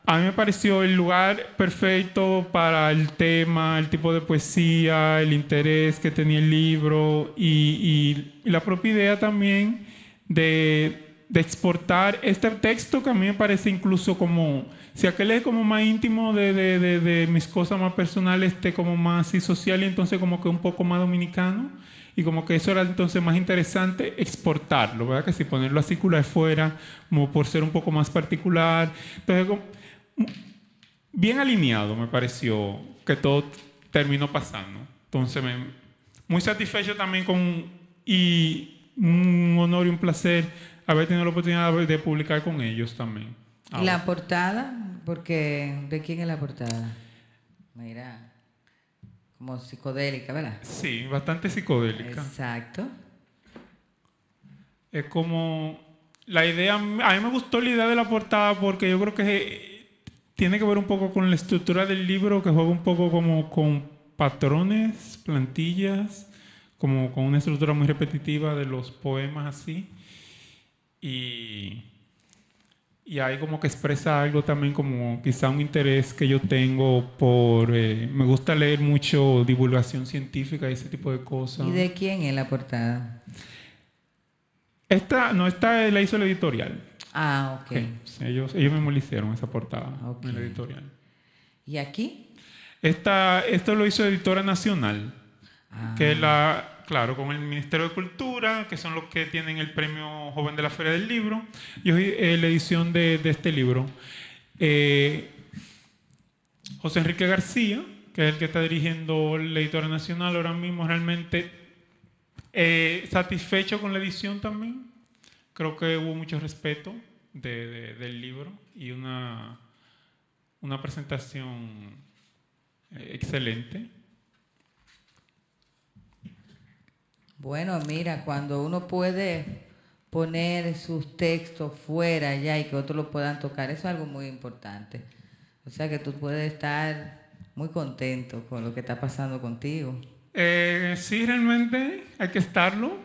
a mí me pareció el lugar perfecto para el tema, el tipo de poesía, el interés que tenía el libro y la propia idea también de exportar este texto, que a mí me parece incluso como, si aquel es como más íntimo de mis cosas más personales, como más y social, y entonces como que un poco más dominicano, y como que eso era entonces más interesante exportarlo, ¿verdad? Que si ponerlo así de fuera, como por ser un poco más particular. Entonces, bien alineado me pareció que todo terminó pasando. Entonces, muy satisfecho también y un honor y un placer haber tenido la oportunidad de publicar con ellos también. ¿Y la portada? Porque, ¿de quién es la portada? Mira, como psicodélica, ¿verdad? Sí, bastante psicodélica. Exacto. Es como la idea, a mí me gustó la idea de la portada porque yo creo que tiene que ver un poco con la estructura del libro, que juega un poco como con patrones, plantillas, como con una estructura muy repetitiva de los poemas así. Y ahí como que expresa algo también, como quizá un interés que yo tengo por... me gusta leer mucho divulgación científica y ese tipo de cosas. ¿Y de quién es la portada? Esta la hizo la editorial. Ah, ok. Ellos mismos le hicieron esa portada en la editorial. ¿Y aquí? Esto lo hizo Editora Nacional, que es claro, con el Ministerio de Cultura, que son los que tienen el premio Joven de la Feria del Libro, y hoy la edición de este libro. José Enrique García, que es el que está dirigiendo la Editora Nacional ahora mismo, realmente satisfecho con la edición también. Creo que hubo mucho respeto del libro y una presentación excelente. Bueno, mira, cuando uno puede poner sus textos fuera ya y que otros lo puedan tocar, eso es algo muy importante. O sea que tú puedes estar muy contento con lo que está pasando contigo. Sí, realmente hay que estarlo,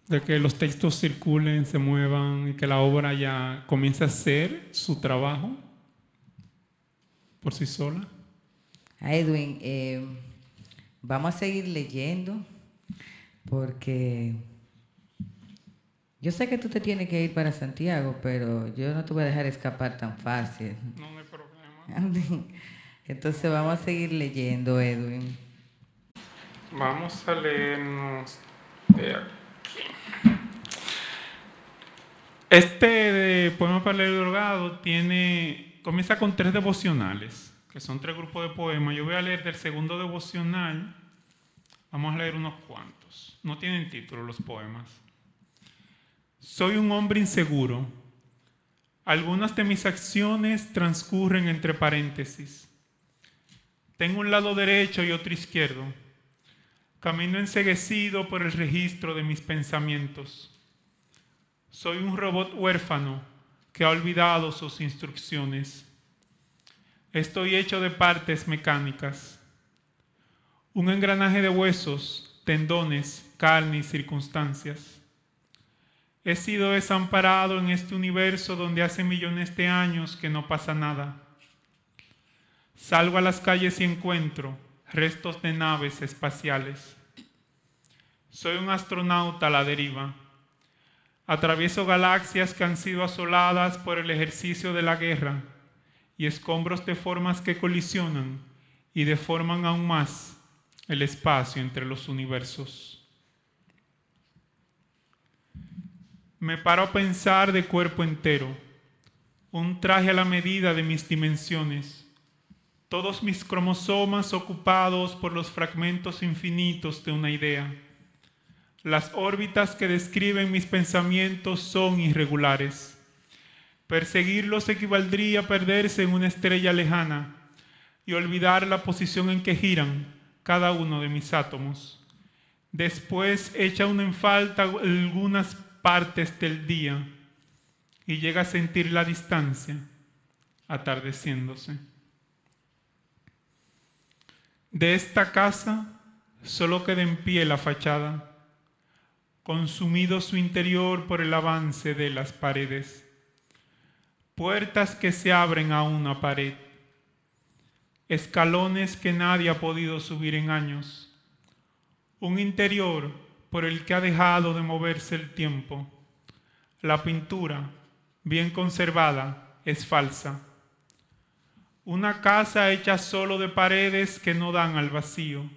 de que los textos circulen, se muevan y que la obra ya comience a hacer su trabajo por sí sola. Edwin, vamos a seguir leyendo porque yo sé que tú te tienes que ir para Santiago, pero yo no te voy a dejar escapar tan fácil. No hay problema. Entonces vamos a seguir leyendo, Edwin. Vamos a leernos de aquí. Este poema para leer drogado comienza con 3 devocionales, que son 3 grupos de poemas. Yo voy a leer del segundo devocional. Vamos a leer unos cuantos. No tienen título los poemas. Soy un hombre inseguro. Algunas de mis acciones transcurren entre paréntesis. Tengo un lado derecho y otro izquierdo. Camino enceguecido por el registro de mis pensamientos. Soy un robot huérfano que ha olvidado sus instrucciones. Estoy hecho de partes mecánicas. Un engranaje de huesos, tendones, carne y circunstancias. He sido desamparado en este universo donde hace millones de años que no pasa nada. Salgo a las calles y encuentro restos de naves espaciales. Soy un astronauta a la deriva. Atravieso galaxias que han sido asoladas por el ejercicio de la guerra y escombros de formas que colisionan y deforman aún más el espacio entre los universos. me paro a pensar de cuerpo entero, un traje a la medida de mis dimensiones, todos mis cromosomas ocupados por los fragmentos infinitos de una idea. Las órbitas que describen mis pensamientos son irregulares. Perseguirlos equivaldría a perderse en una estrella lejana y olvidar la posición en que giran cada uno de mis átomos. Después echa uno en falta algunas partes del día y llega a sentir la distancia atardeciéndose. De esta casa solo queda en pie la fachada, consumido su interior por el avance de las paredes. Puertas que se abren a una pared, escalones que nadie ha podido subir en años, un interior por el que ha dejado de moverse el tiempo. La pintura, bien conservada, es falsa. Una casa hecha solo de paredes que no dan al vacío.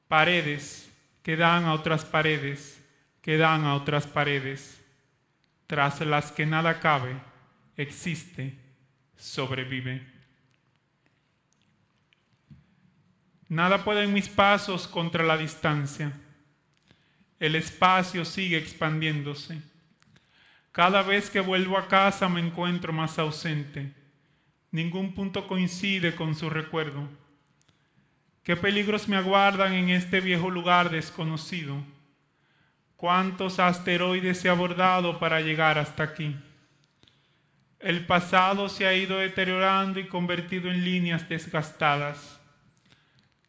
Paredes que dan a otras paredes, que dan a otras paredes, tras las que nada cabe, existe, sobrevive. Nada pueden mis pasos contra la distancia. El espacio sigue expandiéndose. Cada vez que vuelvo a casa me encuentro más ausente. Ningún punto coincide con su recuerdo. ¿Qué peligros me aguardan en este viejo lugar desconocido? ¿Cuántos asteroides he abordado para llegar hasta aquí? El pasado se ha ido deteriorando y convertido en líneas desgastadas.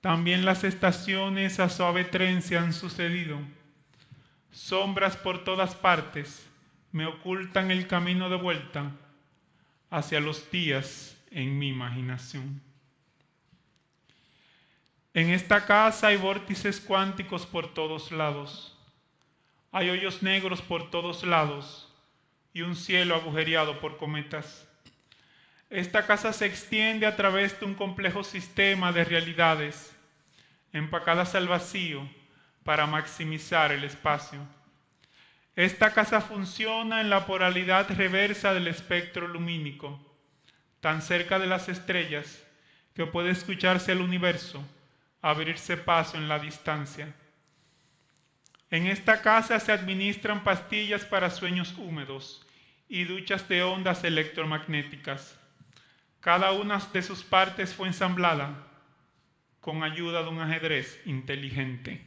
También las estaciones a suave tren se han sucedido. Sombras por todas partes me ocultan el camino de vuelta hacia los días en mi imaginación. En esta casa hay vórtices cuánticos por todos lados. Hay hoyos negros por todos lados y un cielo agujereado por cometas. Esta casa se extiende a través de un complejo sistema de realidades, empacadas al vacío para maximizar el espacio. Esta casa funciona en la polaridad reversa del espectro lumínico, tan cerca de las estrellas que puede escucharse el universo abrirse paso en la distancia. En esta casa se administran pastillas para sueños húmedos y duchas de ondas electromagnéticas. Cada una de sus partes fue ensamblada con ayuda de un ajedrez inteligente.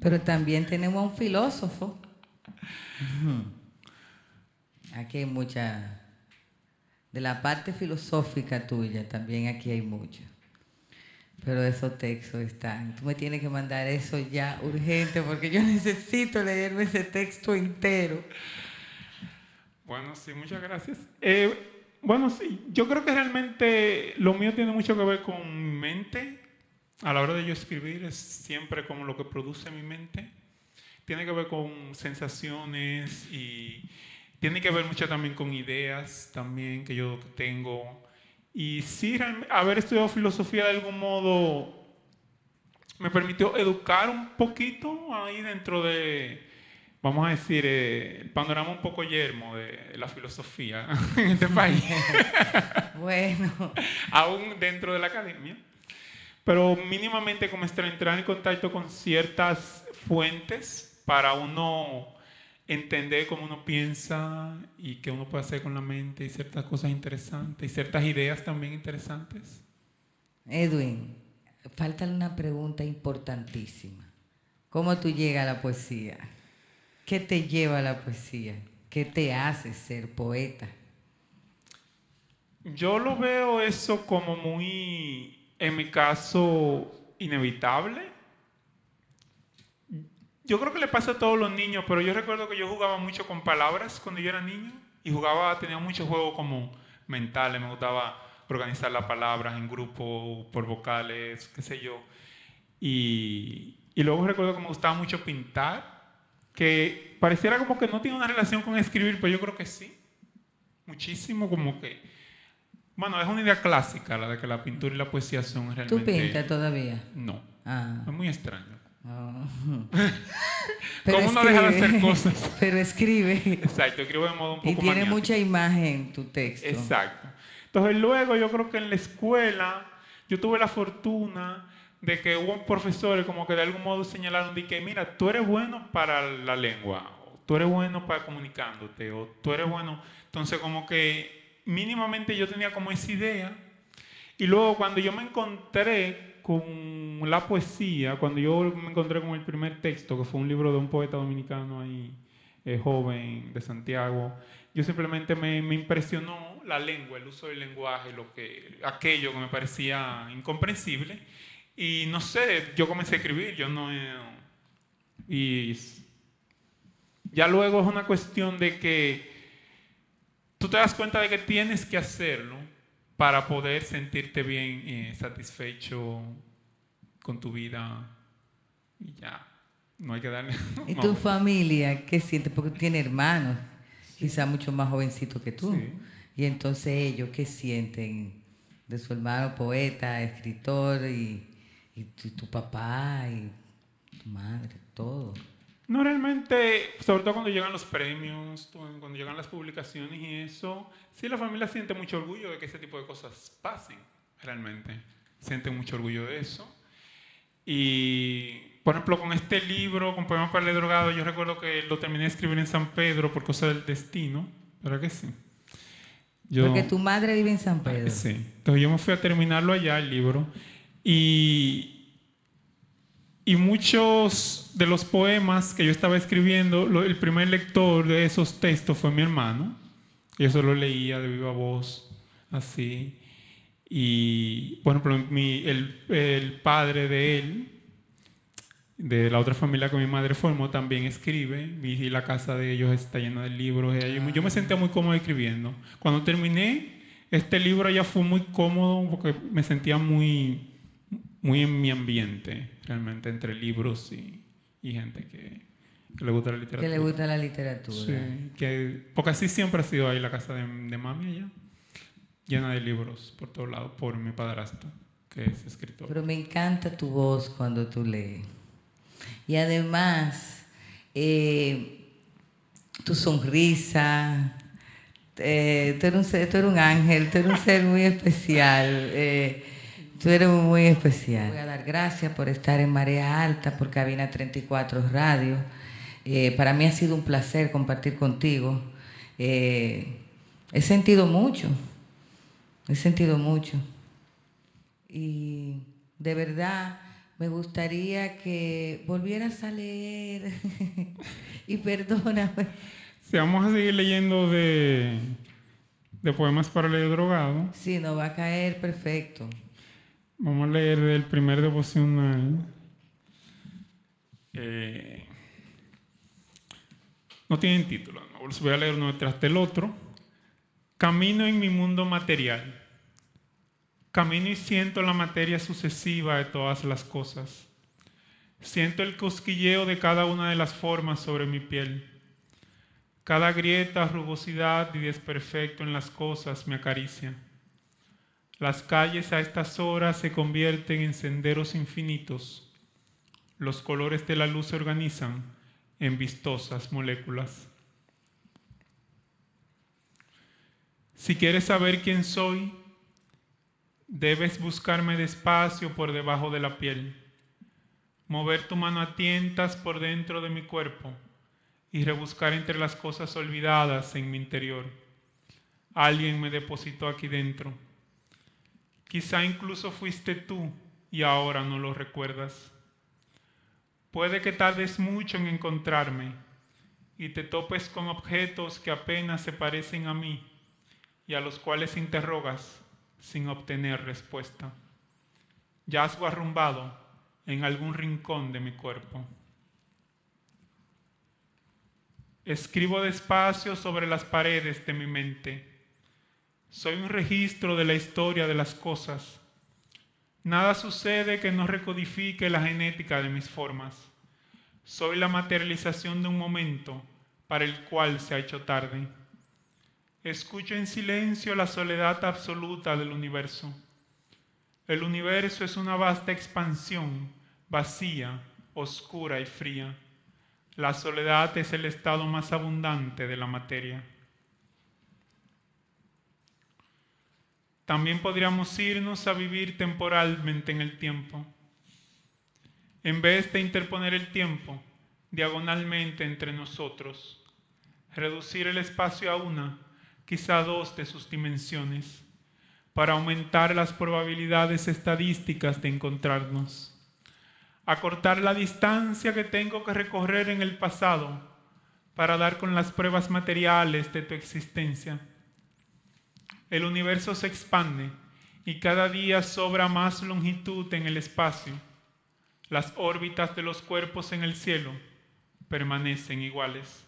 Pero también tenemos a un filósofo. Aquí hay mucha, de la parte filosófica tuya, también aquí hay mucho. Pero esos textos están. Tú me tienes que mandar eso ya urgente porque yo necesito leerme ese texto entero. Bueno, sí, muchas gracias. Bueno, sí, yo creo que realmente lo mío tiene mucho que ver con mi mente. A la hora de yo escribir es siempre como lo que produce mi mente. Tiene que ver con sensaciones y tiene que ver mucho también con ideas también que yo tengo. Y sí, haber estudiado filosofía de algún modo me permitió educar un poquito ahí dentro de, vamos a decir, el panorama un poco yermo de la filosofía en este país. Bueno. Aún dentro de la academia. Pero mínimamente como entrar en contacto con ciertas fuentes para uno entender cómo uno piensa y qué uno puede hacer con la mente y ciertas cosas interesantes y ciertas ideas también interesantes. Edwin, falta una pregunta importantísima. ¿Cómo tú llegas a la poesía? ¿Qué te lleva a la poesía? ¿Qué te hace ser poeta? Yo lo veo eso como muy, en mi caso, inevitable. Yo creo que le pasa a todos los niños, pero yo recuerdo que yo jugaba mucho con palabras cuando yo era niño y tenía muchos juegos como mentales, me gustaba organizar las palabras en grupo, por vocales, qué sé yo. Y luego recuerdo que me gustaba mucho pintar, que pareciera como que no tiene una relación con escribir, pero yo creo que sí, muchísimo como que... Bueno, es una idea clásica la de que la pintura y la poesía son realmente... ¿Tú pintas todavía? No, Ah. es muy extraño. Oh. ¿Cómo uno deja de hacer cosas? Pero escribe. Exacto, escribo de modo un poco Y tiene maniático. mucha imagen tu texto. Exacto. Entonces luego yo creo que en la escuela yo tuve la fortuna de que hubo profesores como que de algún modo señalaron de que mira, tú eres bueno para la lengua, o tú eres bueno para comunicándote, o tú eres bueno. Entonces como que mínimamente yo tenía como esa idea. Y luego cuando yo me encontré con la poesía, cuando yo me encontré con el primer texto, que fue un libro de un poeta dominicano ahí, joven, de Santiago, yo simplemente me impresionó la lengua, el uso del lenguaje, aquello que me parecía incomprensible. Y no sé, yo comencé a escribir, yo no... y ya luego es una cuestión de que tú te das cuenta de que tienes que hacerlo para poder sentirte bien, satisfecho con tu vida y ya, no hay que darle ¿Y más tu vueltas. familia qué siente? Porque tú tienes hermanos, Sí. quizá mucho más jovencitos que tú. Sí. Y entonces ellos, ¿qué sienten de su hermano poeta, escritor y tu papá y tu madre, todo? No, realmente, sobre todo cuando llegan los premios, cuando llegan las publicaciones y eso, sí la familia siente mucho orgullo de que ese tipo de cosas pasen, realmente. Siente mucho orgullo de eso. Y, por ejemplo, con este libro, con Poemas para el Drogado, yo recuerdo que lo terminé de escribir en San Pedro por cosa del destino, ¿verdad que sí? Porque Yo, tu madre vive en San Pedro. sí. Entonces yo me fui a terminarlo allá, el libro, y, y muchos de los poemas que yo estaba escribiendo, el primer lector de esos textos fue mi hermano. Y eso lo leía de viva voz, así. Y, por ejemplo, el padre de él, de la otra familia que mi madre formó, también escribe. Y la casa de ellos está llena de libros. Yo me sentía muy cómodo escribiendo. Cuando terminé, este libro ya fue muy cómodo porque me sentía muy en mi ambiente, realmente, entre libros y gente que le gusta la Que le literatura. gusta la literatura. Sí, porque así siempre ha sido ahí la casa de mami allá, llena de libros por todos lados, por mi padrastro, que es escritor. Pero me encanta tu voz cuando tú lees. Y además, tu sonrisa, tú eres un ángel, tú eres un ser muy especial. Tú eres muy especial. Voy a dar gracias por estar en Marea Alta, por Cabina 34 Radio. Para mí ha sido un placer compartir contigo. He sentido mucho, he sentido mucho. Y de verdad me gustaría que volvieras a leer. Y perdóname. Si vamos a seguir leyendo de poemas para leer drogado, Sí, nos va a caer perfecto. vamos a leer el primer devocional. No tienen título, no, los voy a leer uno detrás del otro. Camino en mi mundo material. Camino y siento la materia sucesiva de todas las cosas. Siento el cosquilleo de cada una de las formas sobre mi piel. Cada grieta, rugosidad y desperfecto en las cosas me acaricia. Las calles a estas horas se convierten en senderos infinitos. Los colores de la luz se organizan en vistosas moléculas. Si quieres saber quién soy, debes buscarme despacio por debajo de la piel, mover tu mano a tientas por dentro de mi cuerpo y rebuscar entre las cosas olvidadas en mi interior. Alguien me depositó aquí dentro. Quizá incluso fuiste tú y ahora no lo recuerdas. Puede que tardes mucho en encontrarme y te topes con objetos que apenas se parecen a mí y a los cuales interrogas sin obtener respuesta. Yazgo arrumbado en algún rincón de mi cuerpo. Escribo despacio sobre las paredes de mi mente. Soy un registro de la historia de las cosas. Nada sucede que no recodifique la genética de mis formas. Soy la materialización de un momento para el cual se ha hecho tarde. Escucho en silencio la soledad absoluta del universo. El universo es una vasta expansión, vacía, oscura y fría. La soledad es el estado más abundante de la materia. También podríamos irnos a vivir temporalmente en el tiempo. En vez de interponer el tiempo diagonalmente entre nosotros, reducir el espacio a una, quizá dos de sus dimensiones, para aumentar las probabilidades estadísticas de encontrarnos. Acortar la distancia que tengo que recorrer en el pasado para dar con las pruebas materiales de tu existencia. El universo se expande y cada día sobra más longitud en el espacio. Las órbitas de los cuerpos en el cielo permanecen iguales.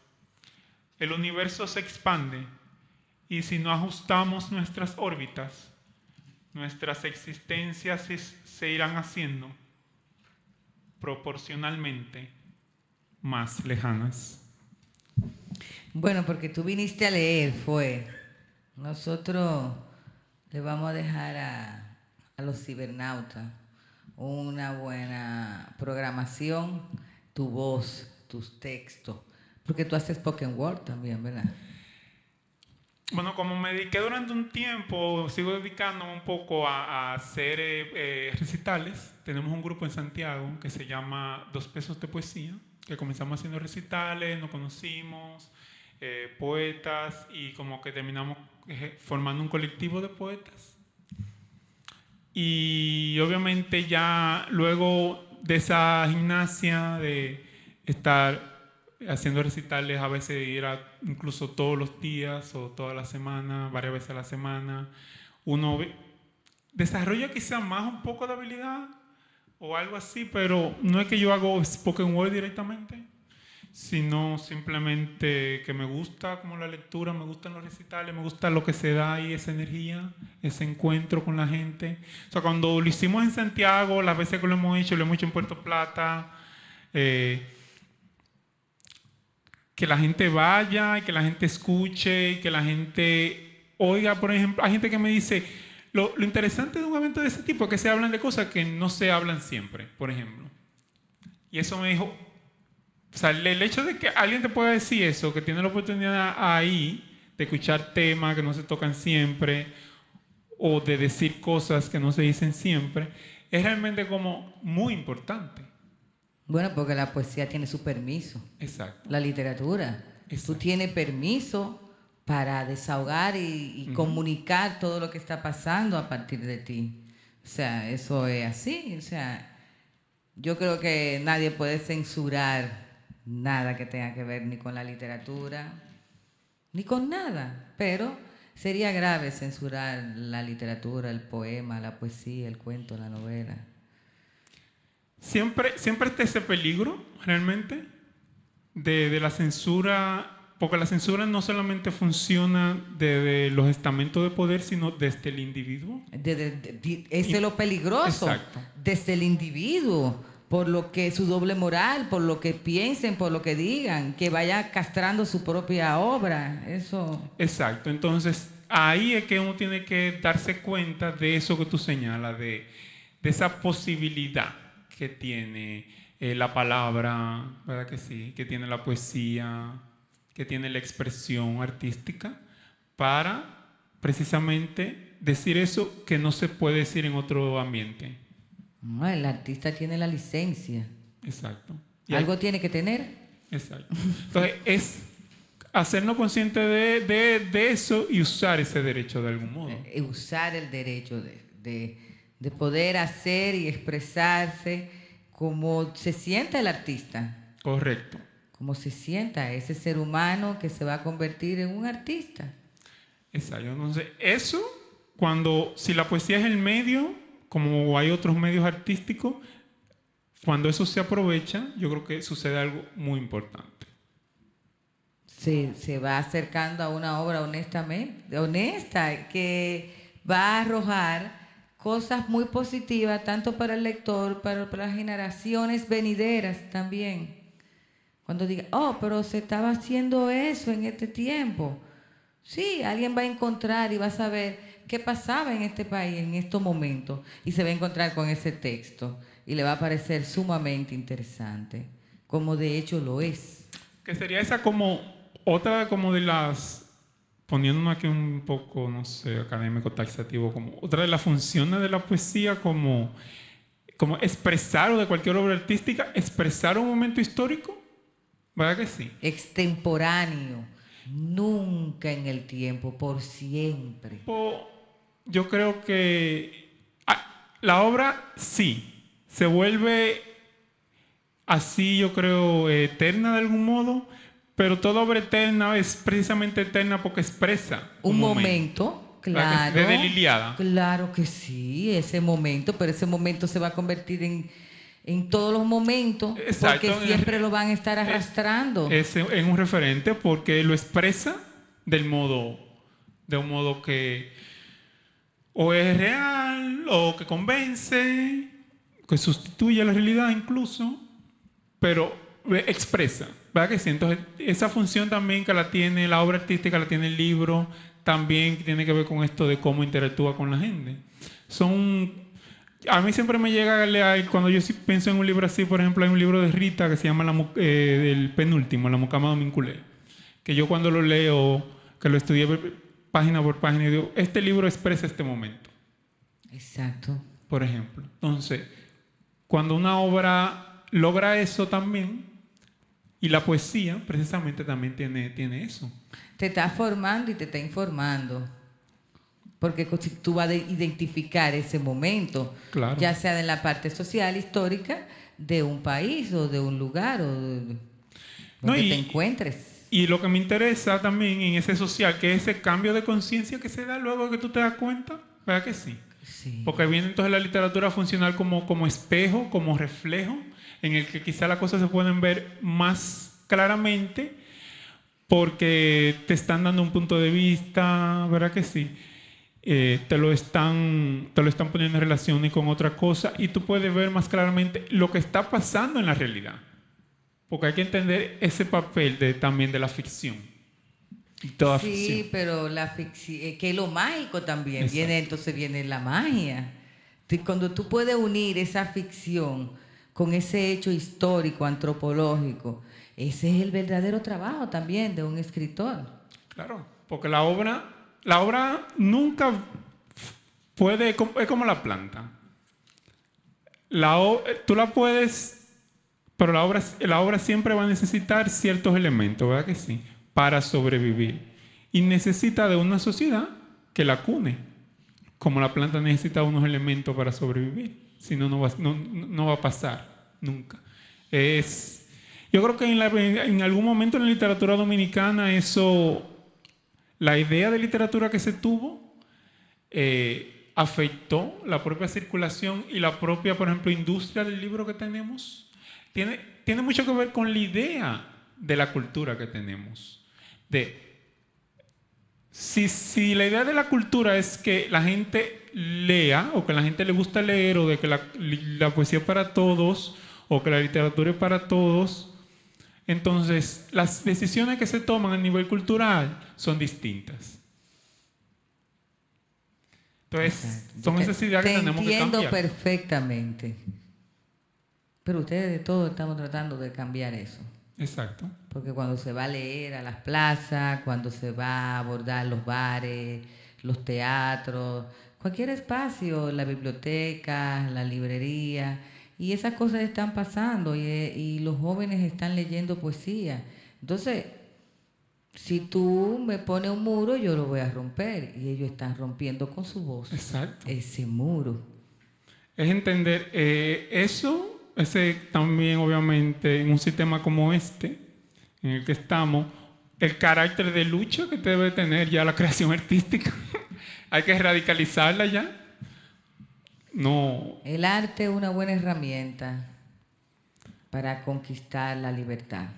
El universo se expande y si no ajustamos nuestras órbitas, nuestras existencias se irán haciendo proporcionalmente más lejanas. Bueno, porque tú viniste a leer, fue. Nosotros le vamos a dejar a los cibernautas una buena programación, tu voz, tus textos, porque tú haces spoken word también, ¿verdad? Bueno, como me dediqué durante un tiempo, sigo dedicándome un poco a hacer recitales. Tenemos un grupo en Santiago que se llama 2 Pesos de Poesía, que comenzamos haciendo recitales, nos conocimos, poetas, y como que terminamos formando un colectivo de poetas. Y obviamente ya luego de esa gimnasia, de estar haciendo recitales, a veces ir incluso todos los días o toda la semana, varias veces a la semana, uno desarrolla quizá más un poco de habilidad o algo así, pero no es que yo hago spoken word directamente, sino simplemente que me gusta como la lectura, me gustan los recitales, me gusta lo que se da ahí, esa energía, ese encuentro con la gente. O sea, cuando lo hicimos en Santiago, las veces que lo hemos hecho en Puerto Plata, que la gente vaya y que la gente escuche y que la gente oiga. Por ejemplo, hay gente que me dice, lo interesante de un evento de ese tipo es que se hablan de cosas que no se hablan siempre, por ejemplo. Y eso me dijo, o sea, el hecho de que alguien te pueda decir eso, que tiene la oportunidad ahí de escuchar temas que no se tocan siempre o de decir cosas que no se dicen siempre, es realmente como muy importante. Bueno, porque la poesía tiene su permiso. Exacto. La literatura. Exacto. Tú tienes permiso para desahogar y comunicar todo lo que está pasando a partir de ti. O sea, eso es así. O sea, yo creo que nadie puede censurar nada que tenga que ver ni con la literatura, ni con nada. Pero sería grave censurar la literatura, el poema, la poesía, el cuento, la novela. Siempre está ese peligro, realmente, de la censura, porque la censura no solamente funciona desde los estamentos de poder, sino desde el individuo. Ese es lo peligroso. Exacto. Desde el individuo, por lo que su doble moral, por lo que piensen, por lo que digan, que vaya castrando su propia obra. Eso. Exacto. Entonces, ahí es que uno tiene que darse cuenta de eso que tú señalas, de esa posibilidad que tiene la palabra, ¿verdad que sí? Que tiene la poesía, que tiene la expresión artística, para precisamente decir eso que no se puede decir en otro ambiente. No, el artista tiene la licencia. Exacto. Algo tiene que tener. Exacto. Entonces, es hacernos conscientes de eso y usar ese derecho de algún modo. Usar el derecho de poder hacer y expresarse como se sienta el artista. Correcto. Como se sienta ese ser humano que se va a convertir en un artista. Exacto. Entonces, eso, si la poesía es el medio, como hay otros medios artísticos, cuando eso se aprovecha, yo creo que sucede algo muy importante. Se va acercando a una obra honesta, que va a arrojar cosas muy positivas, tanto para el lector, para las generaciones venideras también. Cuando diga, pero se estaba haciendo eso en este tiempo. Sí, alguien va a encontrar y va a saber qué pasaba en este país en estos momentos y se va a encontrar con ese texto. y le va a parecer sumamente interesante, como de hecho lo es. Que sería esa como otra como de las, poniéndonos aquí un poco, no sé, académico, taxativo, como otra de las funciones de la poesía como expresar, o de cualquier obra artística, expresar un momento histórico, ¿verdad que sí? Extemporáneo, nunca en el tiempo, por siempre. Yo creo que la obra sí, se vuelve así, yo creo, eterna de algún modo, pero toda obra eterna es precisamente eterna porque expresa Un momento, claro. Desde la Ilíada. Claro que sí, ese momento, pero ese momento se va a convertir en todos los momentos, Exacto, porque siempre lo van a estar arrastrando. Es un referente porque lo expresa de un modo que o es real, o que convence, que sustituye a la realidad incluso, pero expresa, ¿verdad que sí? Entonces, esa función también que la tiene la obra artística, la tiene el libro, también tiene que ver con esto de cómo interactúa con la gente. A mí siempre me llega a leer, cuando yo pienso en un libro así, por ejemplo, hay un libro de Rita que se llama el penúltimo, La Mucama Dominculé, que yo cuando lo leo, que lo estudié página por página, y digo, este libro expresa este momento. Exacto. Por ejemplo. Entonces, cuando una obra logra eso también, y la poesía precisamente también tiene eso. Te está formando y te está informando. Porque si tú vas a identificar ese momento, Claro. ya sea en la parte social, histórica, de un país o de un lugar o donde te encuentres. Y lo que me interesa también en ese social, que es ese cambio de conciencia que se da luego de que tú te das cuenta, ¿verdad que sí? Sí. Porque viene entonces la literatura a funcionar como espejo, como reflejo, en el que quizá las cosas se pueden ver más claramente porque te están dando un punto de vista, ¿verdad que sí? Te lo están poniendo en relación y con otra cosa, y tú puedes ver más claramente lo que está pasando en la realidad. Porque hay que entender ese papel también de la ficción. Toda sí, ficción. pero la ficción, que es lo mágico también, Exacto. entonces viene la magia. Cuando tú puedes unir esa ficción con ese hecho histórico, antropológico, ese es el verdadero trabajo también de un escritor. Claro, porque la obra nunca puede, es como la planta. Tú la puedes, pero la obra siempre va a necesitar ciertos elementos, ¿verdad que sí? Para sobrevivir. Y necesita de una sociedad que la cune, como la planta necesita unos elementos para sobrevivir. Si no, no va a pasar nunca. Yo creo que en algún momento en la literatura dominicana la idea de literatura que se tuvo afectó la propia circulación y la propia, por ejemplo, industria del libro que tenemos. Tiene mucho que ver con la idea de la cultura que tenemos. Si la idea de la cultura es que la gente lea, o que a la gente le gusta leer, o de que la poesía es para todos, o que la literatura es para todos, entonces las decisiones que se toman a nivel cultural son distintas. Entonces, son esas ideas que tenemos que cambiar. Te entiendo perfectamente. Pero ustedes de todo estamos tratando de cambiar eso. Exacto. Porque cuando se va a leer a las plazas, cuando se va a abordar los bares, los teatros, cualquier espacio, la biblioteca, la librería, y esas cosas están pasando y los jóvenes están leyendo poesía. Entonces, si tú me pones un muro, yo lo voy a romper, y ellos están rompiendo con su voz. Exacto. Ese muro. Es entender ese también obviamente en un sistema como este, en el que estamos, el carácter de lucha que debe tener ya la creación artística. Hay que radicalizarla ya. No. El arte es una buena herramienta para conquistar la libertad.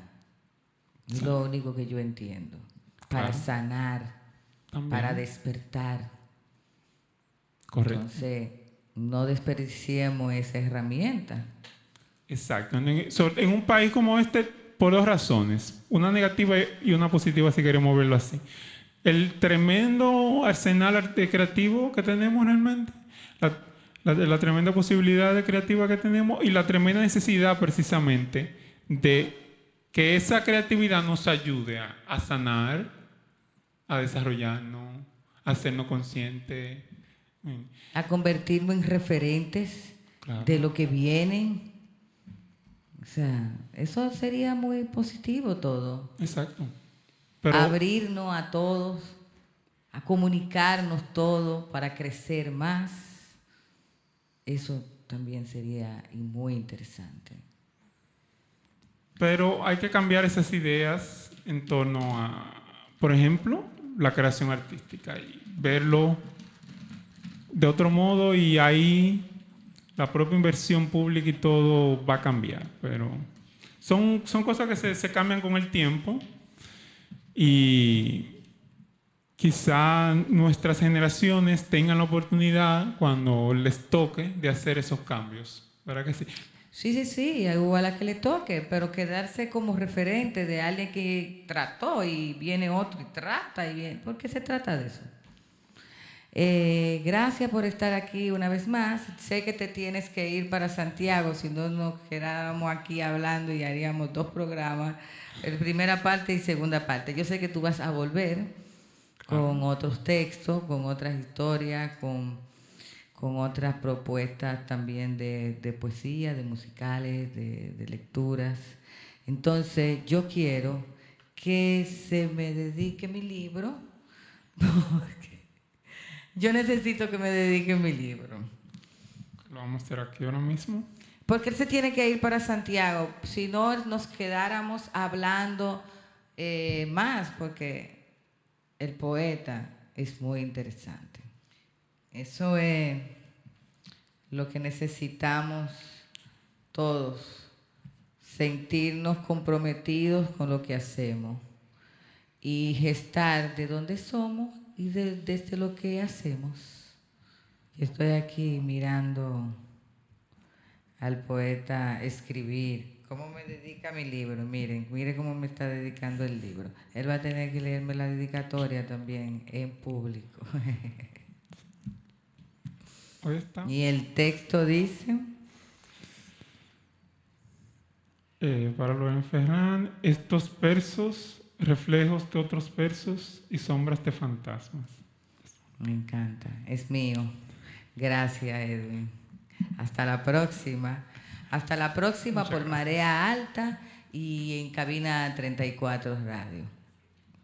Es lo único que yo entiendo. Para Claro. sanar, También. para despertar. Correcto. Entonces, no desperdiciemos esa herramienta. Exacto. En un país como este, por dos razones. Una negativa y una positiva, si queremos verlo así. El tremendo arsenal creativo que tenemos realmente. la tremenda posibilidad creativa que tenemos y la tremenda necesidad precisamente de que esa creatividad nos ayude a sanar, a desarrollarnos, a hacernos conscientes. A convertirnos en referentes Claro. de lo que viene. O sea, eso sería muy positivo todo. Exacto. Pero, abrirnos a todos, a comunicarnos todos para crecer más. Eso también sería muy interesante. pero hay que cambiar esas ideas en torno a, por ejemplo, la creación artística y verlo de otro modo, y ahí la propia inversión pública y todo va a cambiar. Pero son cosas que se cambian con el tiempo y quizá nuestras generaciones tengan la oportunidad cuando les toque de hacer esos cambios. ¿Verdad que sí? Sí, igual a que le toque, pero quedarse como referente de alguien que trató y viene otro y trata y viene. ¿Por qué se trata de eso? Gracias por estar aquí una vez más. Sé que te tienes que ir para Santiago, si no nos quedáramos aquí hablando y haríamos 2 programas, primera parte y segunda parte. Yo sé que tú vas a volver con otros textos, con otras historias, con otras propuestas también de poesía, de musicales, de lecturas. Entonces yo quiero que se me dedique mi libro, porque yo necesito que me dedique mi libro. Lo vamos a hacer aquí ahora mismo. Porque él se tiene que ir para Santiago, si no nos quedáramos hablando más, porque el poeta es muy interesante. Eso es lo que necesitamos todos, sentirnos comprometidos con lo que hacemos y gestar de dónde somos y desde lo que hacemos. Yo estoy aquí mirando al poeta escribir. ¿Cómo me dedica mi libro? Miren cómo me está dedicando el libro. Él va a tener que leerme la dedicatoria también en público. Ahí está. Y el texto dice... Para Loren Ferran, estos versos, reflejos de otros versos y sombras de fantasmas. Me encanta, es mío. Gracias, Edwin. Hasta la próxima. Hasta la próxima por Marea Alta y en Cabina 34 Radio.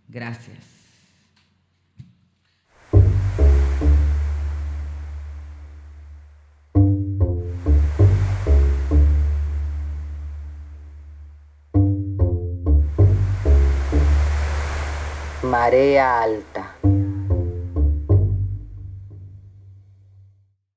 Gracias. Marea Alta.